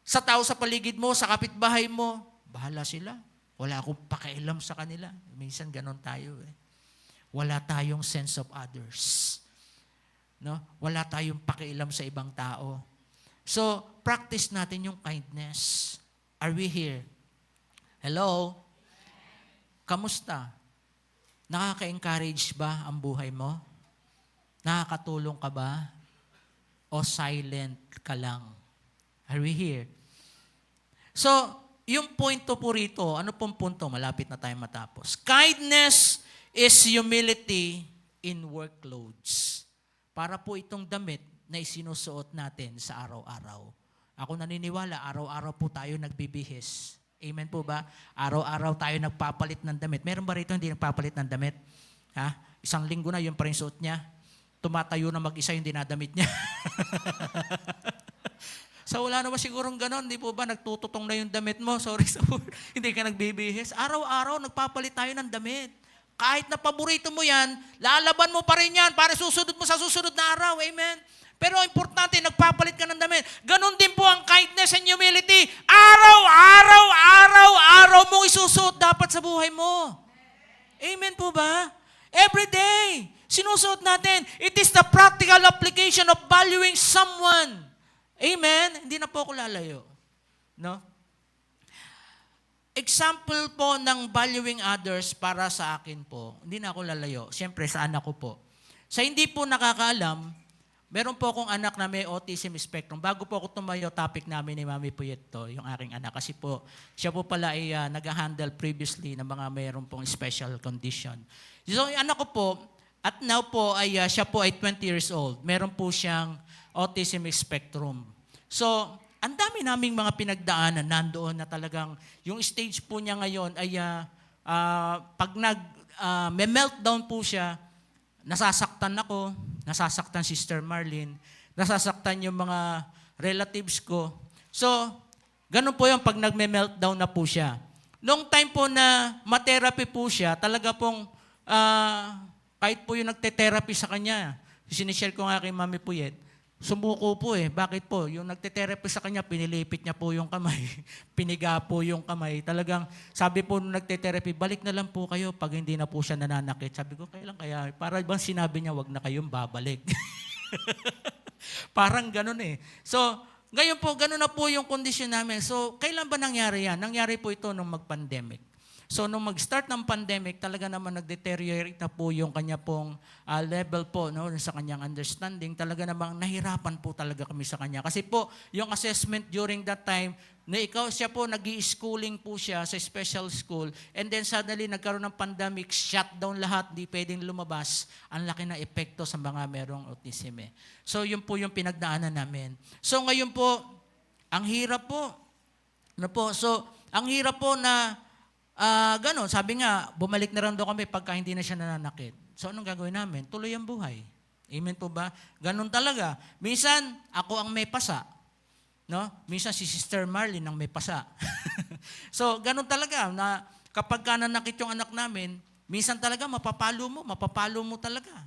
sa tao sa paligid mo, sa kapitbahay mo? Bahala sila. Wala akong pakialam sa kanila. Minsan ganon tayo eh. Wala tayong sense of others. No? Wala tayong pakialam sa ibang tao. So, practice natin yung kindness. Are we here? Hello? Kamusta? Nakaka-encourage ba ang buhay mo? Nakakatulong ka ba? O silent ka lang? Are we here? So, yung punto po rito, ano pong punto? Malapit na tayo matapos. Kindness is humility in work clothes. Para po itong damit na isinusuot natin sa araw-araw. Ako naniniwala, araw-araw po tayo nagbibihis. Amen po ba? Araw-araw tayo nagpapalit ng damit. Meron ba rito hindi nagpapalit ng damit? Ha? Isang linggo na yung pa rin suot niya. Tumatayo na mag-isa yung dinadamit niya. So wala naman sigurong ganon, di po ba? Nagtututong na yung damit mo. Sorry sa word. Hindi ka nagbibihis. Araw-araw nagpapalit tayo ng damit. Kahit na paborito mo yan, lalaban mo pa rin yan para susunod mo sa susunod na araw. Amen? Pero importante, nagpapalit ka ng damit. Ganon din po ang kindness and humility. Araw-araw mong isusuot dapat sa buhay mo. Amen po ba? Every day, sinusuot natin. It is the practical application of valuing someone. Amen? Hindi na po ako lalayo. No? Example po ng valuing others para sa akin po, hindi na ako lalayo. Siyempre, sa anak ko po. Sa hindi po nakakaalam, meron po akong anak na may autism spectrum. Bago po ako tumayo, topic namin ni Mami Puyet to, yung aking anak. Kasi po, siya po pala ay nag-handle previously ng mga meron pong special condition. So, yung anak ko po, at now po, ay siya po ay 20 years old. Meron po siyang autism spectrum. So, ang dami naming mga pinagdaanan nandoon na talagang yung stage po niya ngayon ay pag meltdown po siya, nasasaktan ako, nasasaktan Sister Marlene, nasasaktan yung mga relatives ko. So, ganun po yung pag nagme-meltdown na po siya. Noong time po na ma-therapy po siya, talaga pong kahit po yung nagte-therapy sa kanya, sinishare ko nga kay Mami Puyet, sumuko po eh. Bakit po? Yung nagte-therapy sa kanya, pinilipit niya po yung kamay. Piniga po yung kamay. Talagang sabi po nung nagte-therapy, balik na lang po kayo pag hindi na po siya nananakit. Sabi ko, kailan kaya? Para bang sinabi niya, wag na kayong babalik. Parang ganun eh. So, ngayon po, ganun na po yung kondisyon namin. So, kailan ba nangyari yan? Nangyari po ito nung mag-pandemic. So, nung mag-start ng pandemic, talaga naman nag-deteriorate na po yung kanya pong level po no, sa kanyang understanding. Talaga namang nahirapan po talaga kami sa kanya. Kasi po, yung assessment during that time, na siya po, nag-i-schooling po siya sa special school. And then suddenly, nagkaroon ng pandemic, shutdown lahat, di pwedeng lumabas. Ang laki na epekto sa mga merong autism eh. So, yun po yung pinagdaanan namin. So, ngayon po, ang hirap po. Ano po? So, ang hirap po na ganon, sabi nga, bumalik na rin daw kami pagka hindi na siya nananakit. So, anong gagawin namin? Tuloy ang buhay. Amen po ba? Ganon talaga. Minsan, ako ang may pasa. No? Minsan, si Sister Marlene ang may pasa. So, ganon talaga na kapag ka nanakit yung anak namin, minsan talaga mapapalo mo talaga.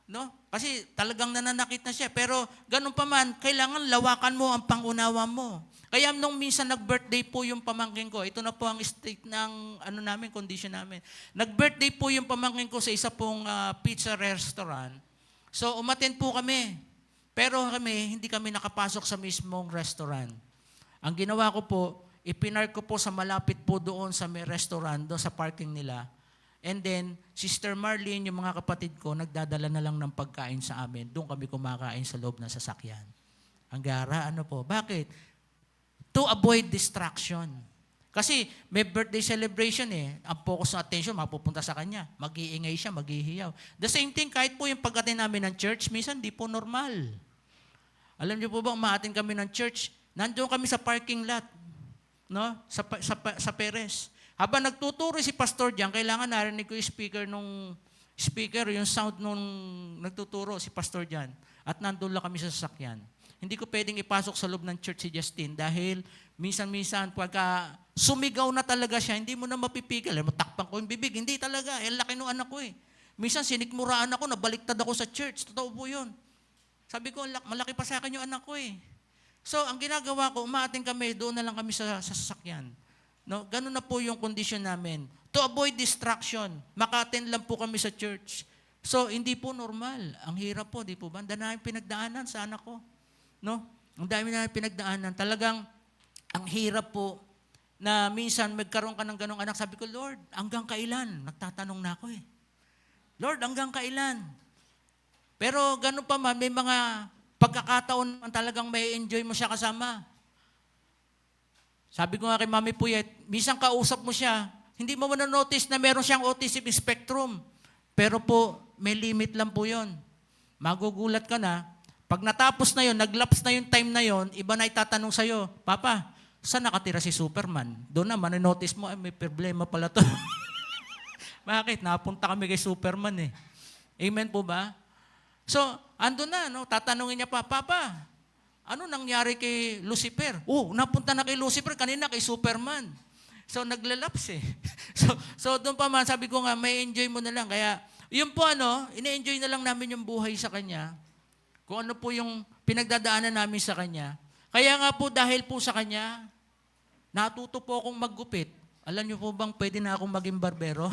No? Kasi talagang nananakit na siya. Pero ganon pa man, kailangan lawakan mo ang pangunawa mo. Kaya nung minsan nag-birthday po yung pamangkin ko, ito na po ang state ng condition namin. Nag-birthday po yung pamangkin ko sa isa pong pizza restaurant. So umattend po kami. Pero hindi kami nakapasok sa mismong restaurant. Ang ginawa ko po, ipinark ko po sa malapit po doon sa may restaurant, doon sa parking nila. And then, Sister Marlene, yung mga kapatid ko, nagdadala na lang ng pagkain sa amin. Doon kami kumakain sa loob ng sasakyan. Ang gara, Bakit? To avoid distraction. Kasi may birthday celebration eh. Ang focus ng attention, mapupunta sa kanya. Mag-iingay siya, maghihiyaw. The same thing, kahit po yung pag-attend namin ng church, minsan di po normal. Alam niyo po ba, umaattend kami ng church, nandoon kami sa parking lot, no? Sa Perez. Habang nagtuturo si Pastor diyan, kailangan narinig ko yung speaker, yung sound nung nagtuturo si Pastor diyan. At nandoon lang kami sa sasakyan. Hindi ko pwedeng ipasok sa loob ng church si Justin dahil minsan-minsan pagka sumigaw na talaga siya, hindi mo na mapipigil. Matakpan ko yung bibig. Hindi talaga. Laki ng anak ko eh. Minsan sinikmuraan ako, nabaliktad ako sa church. Totoo po yun. Sabi ko, malaki pa sa akin yung anak ko eh. So, ang ginagawa ko, umaating kami, doon na lang kami sa sasakyan. No? Ganun na po yung condition namin. To avoid distraction, maka-attend lang po kami sa church. So, hindi po normal. Ang hirap po, di po ba? Ang dami pinagdaanan sa anak ko. No? Ang dami na pinagdaanan. Talagang, ang hirap po na minsan magkaroon ka ng ganong anak. Sabi ko, Lord, hanggang kailan? Nagtatanong na ako eh. Lord, hanggang kailan? Pero gano'n pa man, may mga pagkakataon man talagang may enjoy mo siya kasama. Sabi ko nga kay Mami Puyet, minsan kausap mo siya, hindi mo na-notice na meron siyang autism spectrum. Pero po, may limit lang po yun. Magugulat ka na, pag natapos na yun, naglaps na yung time na yun, iba na itatanong sa'yo, Papa, saan nakatira si Superman? Doon na, notice mo, ay, may problema pala to. Bakit? Napunta kami kay Superman eh. Amen po ba? So, ando na, no? Tatanungin niya pa, Papa, ano nangyari kay Lucifer? Oh, napunta na kay Lucifer, kanina kay Superman. So, naglalaps eh. So doon pa man, sabi ko nga, may enjoy mo na lang. Kaya, yun po ine-enjoy na lang namin yung buhay sa Kanya. Kung ano po yung pinagdadaanan namin sa Kanya. Kaya nga po, dahil po sa Kanya, natuto po akong maggupit. Alam niyo po bang pwede na akong maging barbero?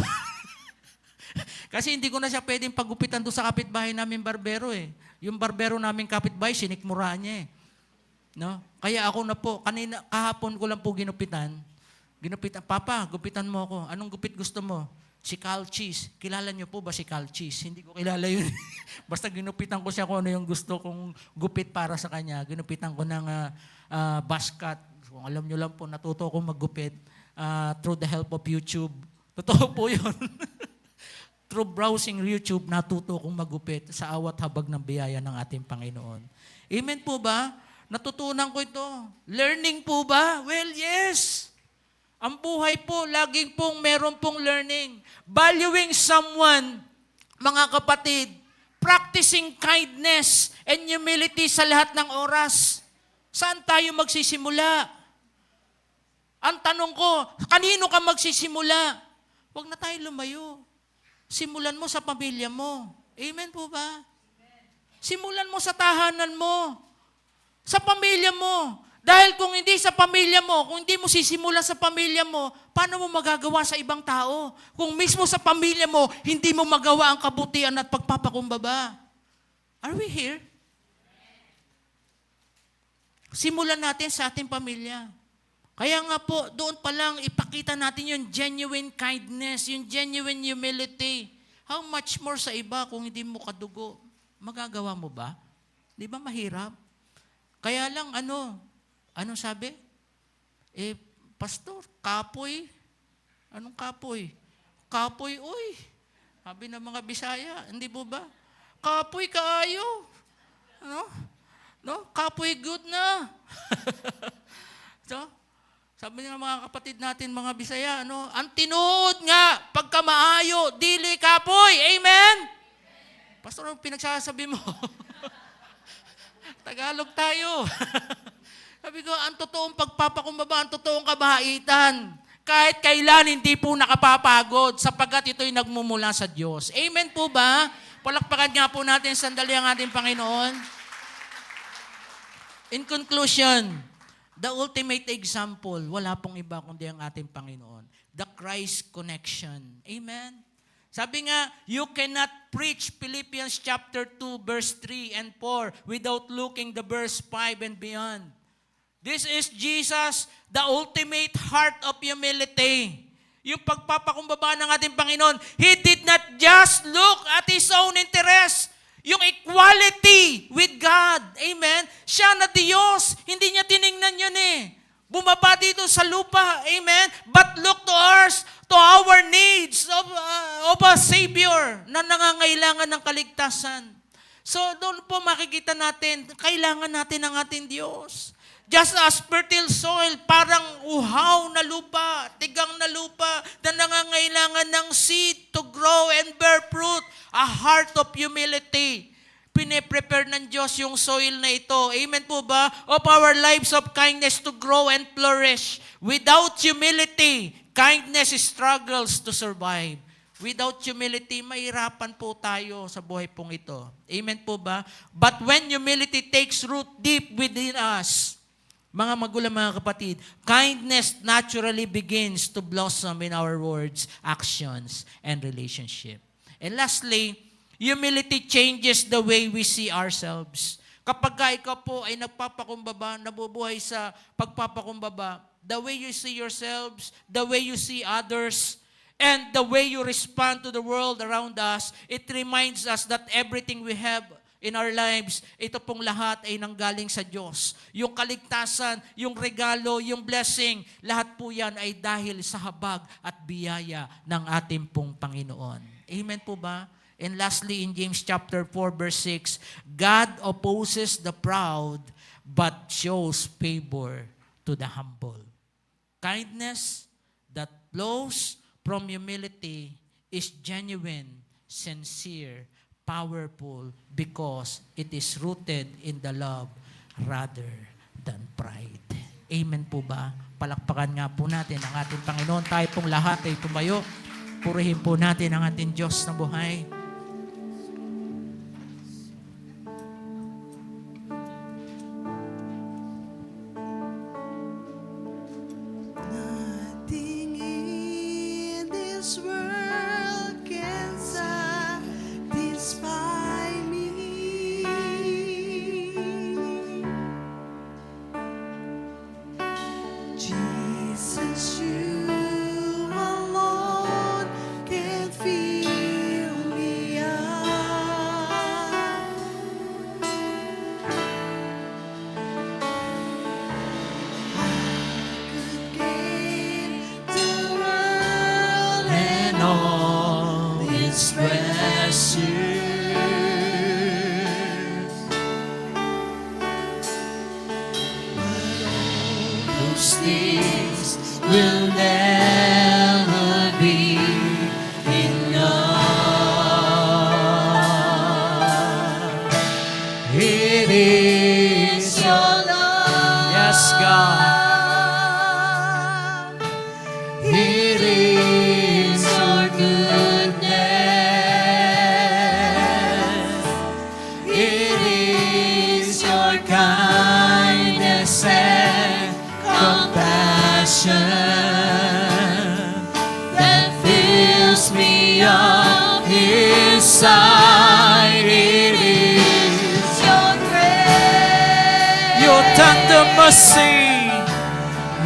Kasi hindi ko na siya pwedeng paggupitan doon sa kapitbahay namin barbero eh. Yung barbero namin kapitbahay, sinikmuraan niya eh. No? Kaya ako na po, kahapon ko lang po ginupitan. Papa, gupitan mo ako. Anong gupit gusto mo? Si Cal Cheese. Kilala niyo po ba si Cal Cheese? Hindi ko kilala yun. Basta ginupitan ko siya kung ano yung gusto kong gupit para sa kanya. Ginupitan ko ng buzz cut. Kung alam niyo lang po, natuto akong maggupit through the help of YouTube. Totoo po yun. Through browsing YouTube, natuto kong magupit sa awat habag ng biyaya ng ating Panginoon. Amen po ba? Natutunan ko ito. Learning po ba? Well, yes. Ang buhay po, laging pong meron pong learning. Valuing someone, mga kapatid, practicing kindness and humility sa lahat ng oras. Saan tayo magsisimula? Ang tanong ko, kanino ka magsisimula? Huwag na tayo lumayo. Simulan mo sa pamilya mo. Amen po ba? Simulan mo sa tahanan mo. Sa pamilya mo. Dahil kung hindi sa pamilya mo, kung hindi mo sisimulan sa pamilya mo, paano mo magagawa sa ibang tao? Kung mismo sa pamilya mo, hindi mo magawa ang kabutihan at pagpapakumbaba. Are we here? Simulan natin sa ating pamilya. Kaya nga po, doon pa lang ipakita natin yung genuine kindness, yung genuine humility. How much more sa iba kung hindi mo kadugo? Magagawa mo ba? Di ba mahirap? Kaya lang anong sabi? Pastor, kapoy. Anong kapoy? Kapoy, uy. Sabi ng mga Bisaya, hindi po ba? Kapoy kaayo. No? Kapoy good na. So, sabi ng mga kapatid natin, mga Bisaya, ang tinuod nga, pagka maayo, dili kapoy. Amen? Pastor, anong pinagsasabi mo? Tagalog tayo. Sabi ko, ang totoong pagpapakumbaba, ang totoong kabaitan. Kahit kailan, hindi po nakapapagod sapagkat ito'y nagmumula sa Diyos. Amen po ba? Palakpakan nga po natin sandali ang ating Panginoon. In conclusion, the ultimate example, wala pong iba kundi ang ating Panginoon. The Christ connection. Amen? Sabi nga, you cannot preach Philippians chapter 2, verse 3 and 4 without looking the verse 5 and beyond. This is Jesus, the ultimate heart of humility. Yung pagpapakumbaba ng ating Panginoon, He did not just look at His own interest. Yung equality with God. Amen? Siya na Diyos. Hindi niya tiningnan yun eh. Bumaba dito sa lupa. Amen? But look to our needs of a Savior na nangangailangan ng kaligtasan. So doon po makikita natin, kailangan natin ang ating Diyos. Just as fertile soil, parang uhaw na lupa, tigang na lupa, na nangangailangan ng seed to grow and bear fruit. A heart of humility. Pine-prepare ng Diyos yung soil na ito. Amen po ba? Of our lives of kindness to grow and flourish. Without humility, kindness struggles to survive. Without humility, mahirapan po tayo sa buhay pong ito. Amen po ba? But when humility takes root deep within us, Mga magulang, mga kapatid, kindness naturally begins to blossom in our words, actions, and relationship. And lastly, humility changes the way we see ourselves. Kapag ikaw po ay nagpapakumbaba, nabubuhay sa pagpapakumbaba, the way you see yourselves, the way you see others, and the way you respond to the world around us, it reminds us that everything we have in our lives, ito pong lahat ay nanggaling sa Diyos. Yung kaligtasan, yung regalo, yung blessing, lahat po yan ay dahil sa habag at biyaya ng ating pong Panginoon. Amen po ba? And lastly, in James chapter 4, verse 6, God opposes the proud, but shows favor to the humble. Kindness that flows from humility is genuine, sincere, powerful, because it is rooted in the love rather than pride. Amen po ba? Palakpakan nga po natin ang ating Panginoon. Tayo pong lahat ay tumayo. Purihin po natin ang ating Diyos na buhay. Nothing in this world can satisfy me. Jesus, you alone can fill me up. Could gain the world and all its treasures, but all those things will never be enough. It is your love. Yes, God. It is your goodness. It is your kindness and compassion that fills me up inside. It is your grace. Your tender mercy,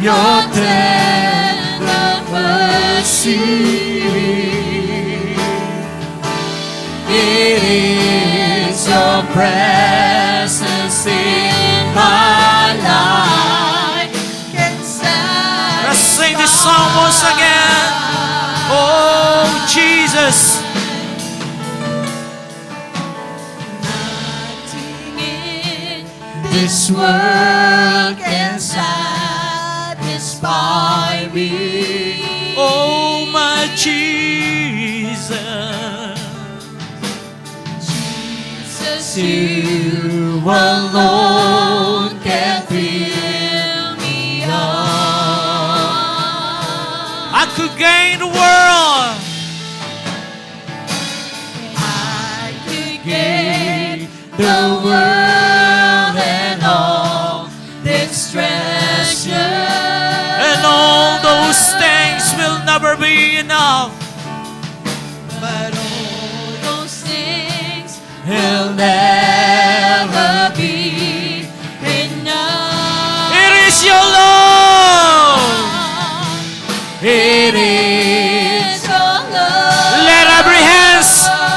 Your tender mercy. It is your presence in my life can let's sing this song once again. Oh, Jesus. Nothing in this world can satisfy me. Oh, my Jesus. Jesus, you alone can fill me up. I could gain the world. I could gain the world and all its treasures, And all those things will never be enough. but all those things will never be enough. It is your love. It is your love. Let every hands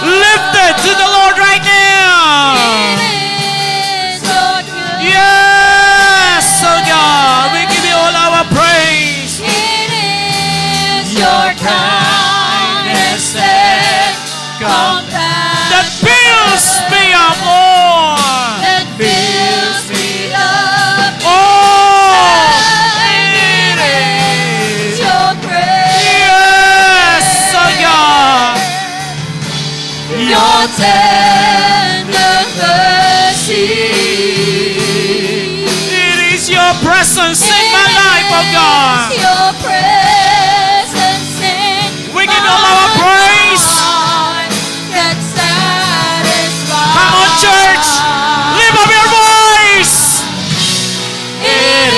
lifted to the Lord right now. It is your good. Yes, oh God, we give you all our praise. It is your kindness and compassion That fills me up, Lord. that fills me up. Oh, It is your grace. yes, oh God. Your tender mercy. It is your presence in my life, oh God. It is your presence in We give you all my our praise. life that satisfies. Come on, church. Lift up your voice. It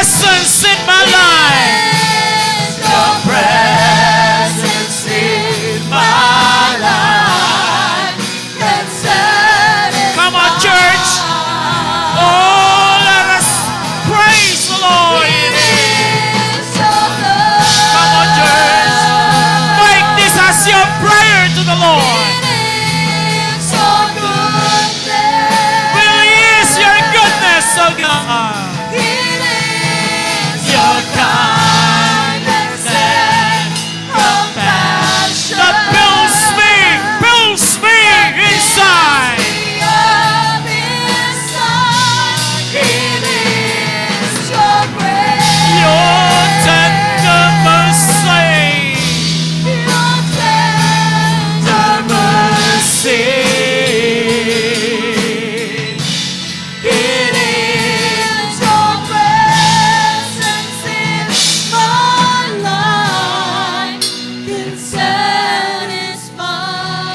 presence in my life. Your presence in my life can satisfy. Come on, church. Oh, let us praise the Lord. Come on, church. Make this as your prayer to the Lord. Release your goodness, oh God. Your kindness and compassion That builds me inside. up inside. It is your grace, Your tender mercy. your tender mercy. It is your presence in my life can satisfy.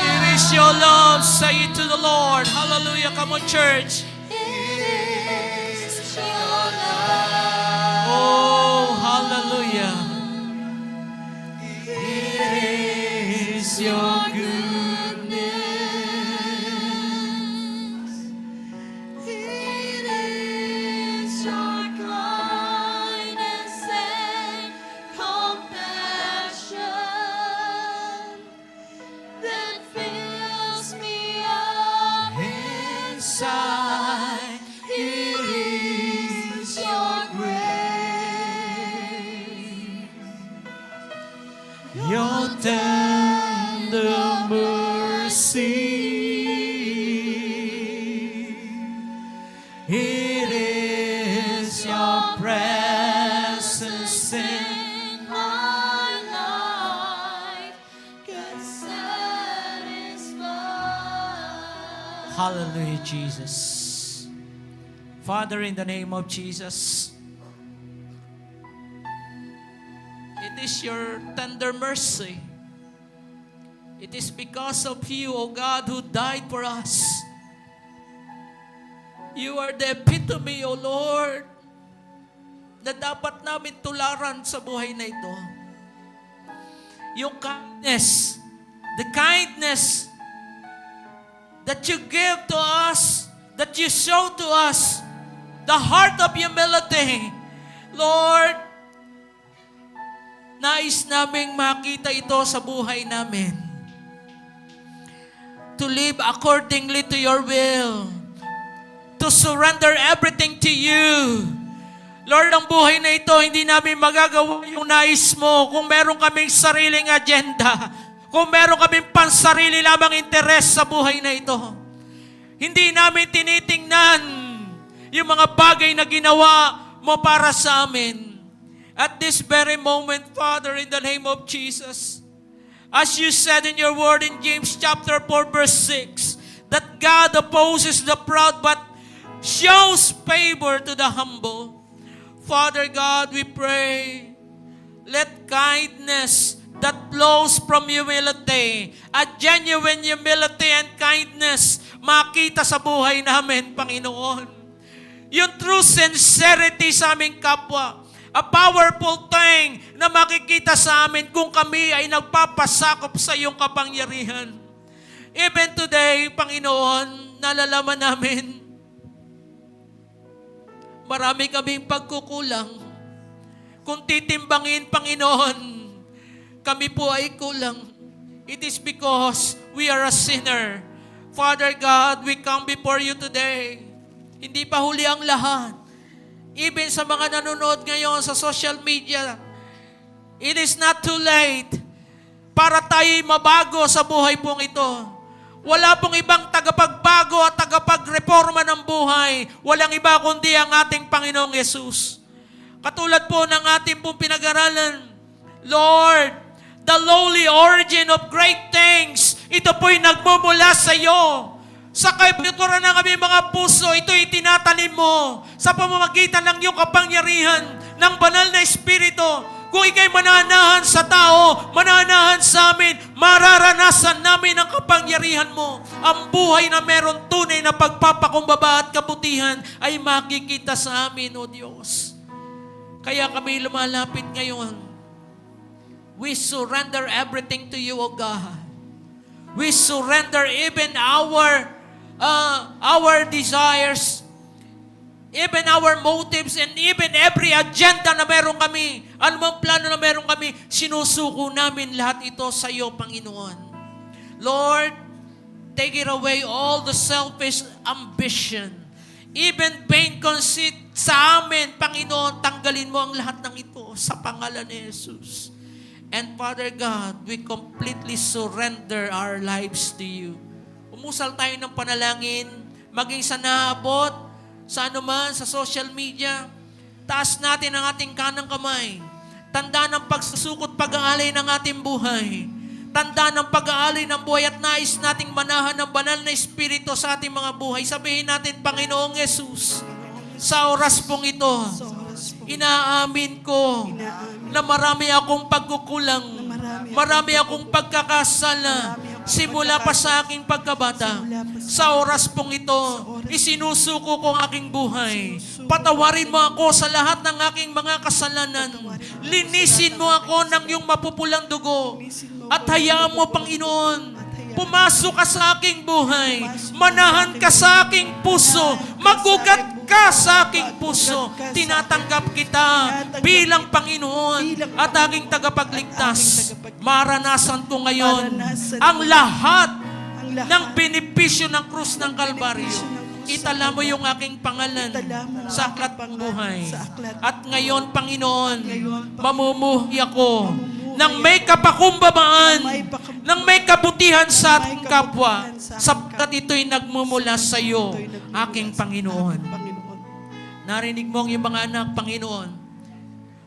It is your love. Say it to the Lord. Hallelujah. Come on, church. It is your love. Oh, hallelujah. It is your It is your kindness and compassion that fills me up inside. It is your grace, Your tender mercy. It is your presence in my life can satisfy. Hallelujah, Jesus. Father, in the name of Jesus, it is your tender mercy. It is because of you, O God, who died for us. You are the epitome, O Lord, na dapat namin tularan sa buhay na ito. Yung kindness, the kindness that you give to us, that you show to us, the heart of humility. Lord, nais naming makita ito sa buhay namin. To live accordingly to your will. To surrender everything to you. Lord, ang buhay na ito, hindi namin magagawa yung nais mo kung meron kaming sariling agenda. Kung meron kaming pansarili lamang interes sa buhay na ito. Hindi namin tinitingnan yung mga bagay na ginawa mo para sa amin. At this very moment, Father, in the name of Jesus, as you said in your word in James chapter 4, verse 6, that God opposes the proud but shows favor to the humble. Father God, we pray, let kindness that flows from humility, a genuine humility and kindness, makita sa buhay namin, Panginoon. Yung true sincerity sa aming kapwa, a powerful thing na makikita sa amin kung kami ay nagpapasakop sa iyong kapangyarihan. Even today, Panginoon, nalalaman namin, marami kaming pagkukulang. Kung titimbangin, Panginoon, kami po ay kulang. It is because we are a sinner. Father God, we come before you today. Hindi pa huli ang lahat. Even sa mga nanonood ngayon sa social media, it is not too late para tayo mabago sa buhay pong ito. Wala pong ibang tagapagbago at tagapagreforma ng buhay. Walang iba kundi ang ating Panginoong Yesus. Katulad po ng ating pong pinag-aralan, Lord, the lowly origin of great things, ito po'y nagmumula sa iyo. Sa kaibuturan ng aming mga puso, ito'y tinatanim mo sa pamamagitan ng iyong kapangyarihan ng banal na Espiritu. Kung ikay mananahan sa tao, mananahan sa amin, mararanasan namin ang kapangyarihan mo. Ang buhay na meron tunay na pagpapakumbaba at kabutihan ay makikita sa amin, O Diyos. Kaya kami lumalapit ngayon. We surrender everything to you, O God. We surrender even our desires, even our motives, and even every agenda na meron kami, anumang plano na meron kami, sinusuko namin lahat ito sa iyo, Panginoon. Lord, take it away all the selfish ambition, even vain conceit sa amin, Panginoon, tanggalin mo ang lahat ng ito sa pangalan ni Jesus. And Father God, we completely surrender our lives to you. Umusal tayo ng panalangin, maging sa naabot, sa anuman, sa social media. Taas natin ang ating kanang kamay. Tanda ng pagsusukot, pag-aalay ng ating buhay. Tanda ng pag-aalay ng buhay at nais nating manahan ng banal na Espiritu sa ating mga buhay. Sabihin natin, Panginoong Yesus, sa oras pong ito, inaamin ko na marami akong pagkukulang, marami akong pagkakasala, simula pa sa aking pagkabata. Sa oras pong ito, isinusuko ko ang aking buhay. Patawarin mo ako sa lahat ng aking mga kasalanan. Linisin mo ako ng iyong mapupulang dugo. At hayaan mo, Panginoon, pumasok ka sa aking buhay. Manahan ka sa aking puso. Magugat ka sa aking puso. Tinatanggap kita bilang Panginoon at aking tagapagligtas. Maranasan ko ngayon ang lahat ng benepisyo ng krus ng Kalbaryo. Itala mo yung aking pangalan sa aklat ng buhay. At ngayon, Panginoon, mamumuhi ako nang may kapakumbabaan, nang may kabutihan sa ating kapwa, sapagkat ito'y nagmumula sa iyo, aking Panginoon. Narinig mo ang iyong mga anak, Panginoon.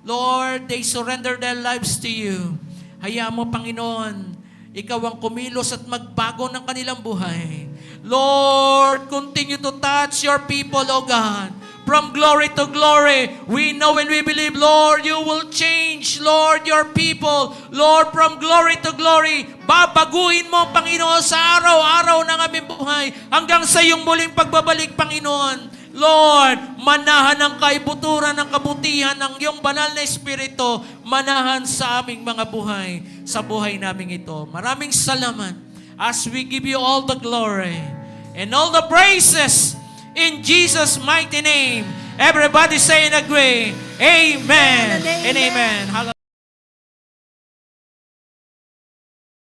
Lord, they surrender their lives to you. Hayaan mo, Panginoon, ikaw ang kumilos at magbago ng kanilang buhay. Lord, continue to touch your people, O God. From glory to glory, we know and we believe, Lord, you will change, Lord, your people. Lord, from glory to glory, babaguhin mo, Panginoon, sa araw-araw ng aming buhay hanggang sa iyong muling pagbabalik, Panginoon. Lord, manahan ang kaibuturan ng kabutihan ng iyong banal na Espiritu, manahan sa aming mga buhay, sa buhay naming ito. Maraming salamat as we give you all the glory and all the praises in Jesus' mighty name. Everybody say and agree, Amen and Amen. Hallelujah.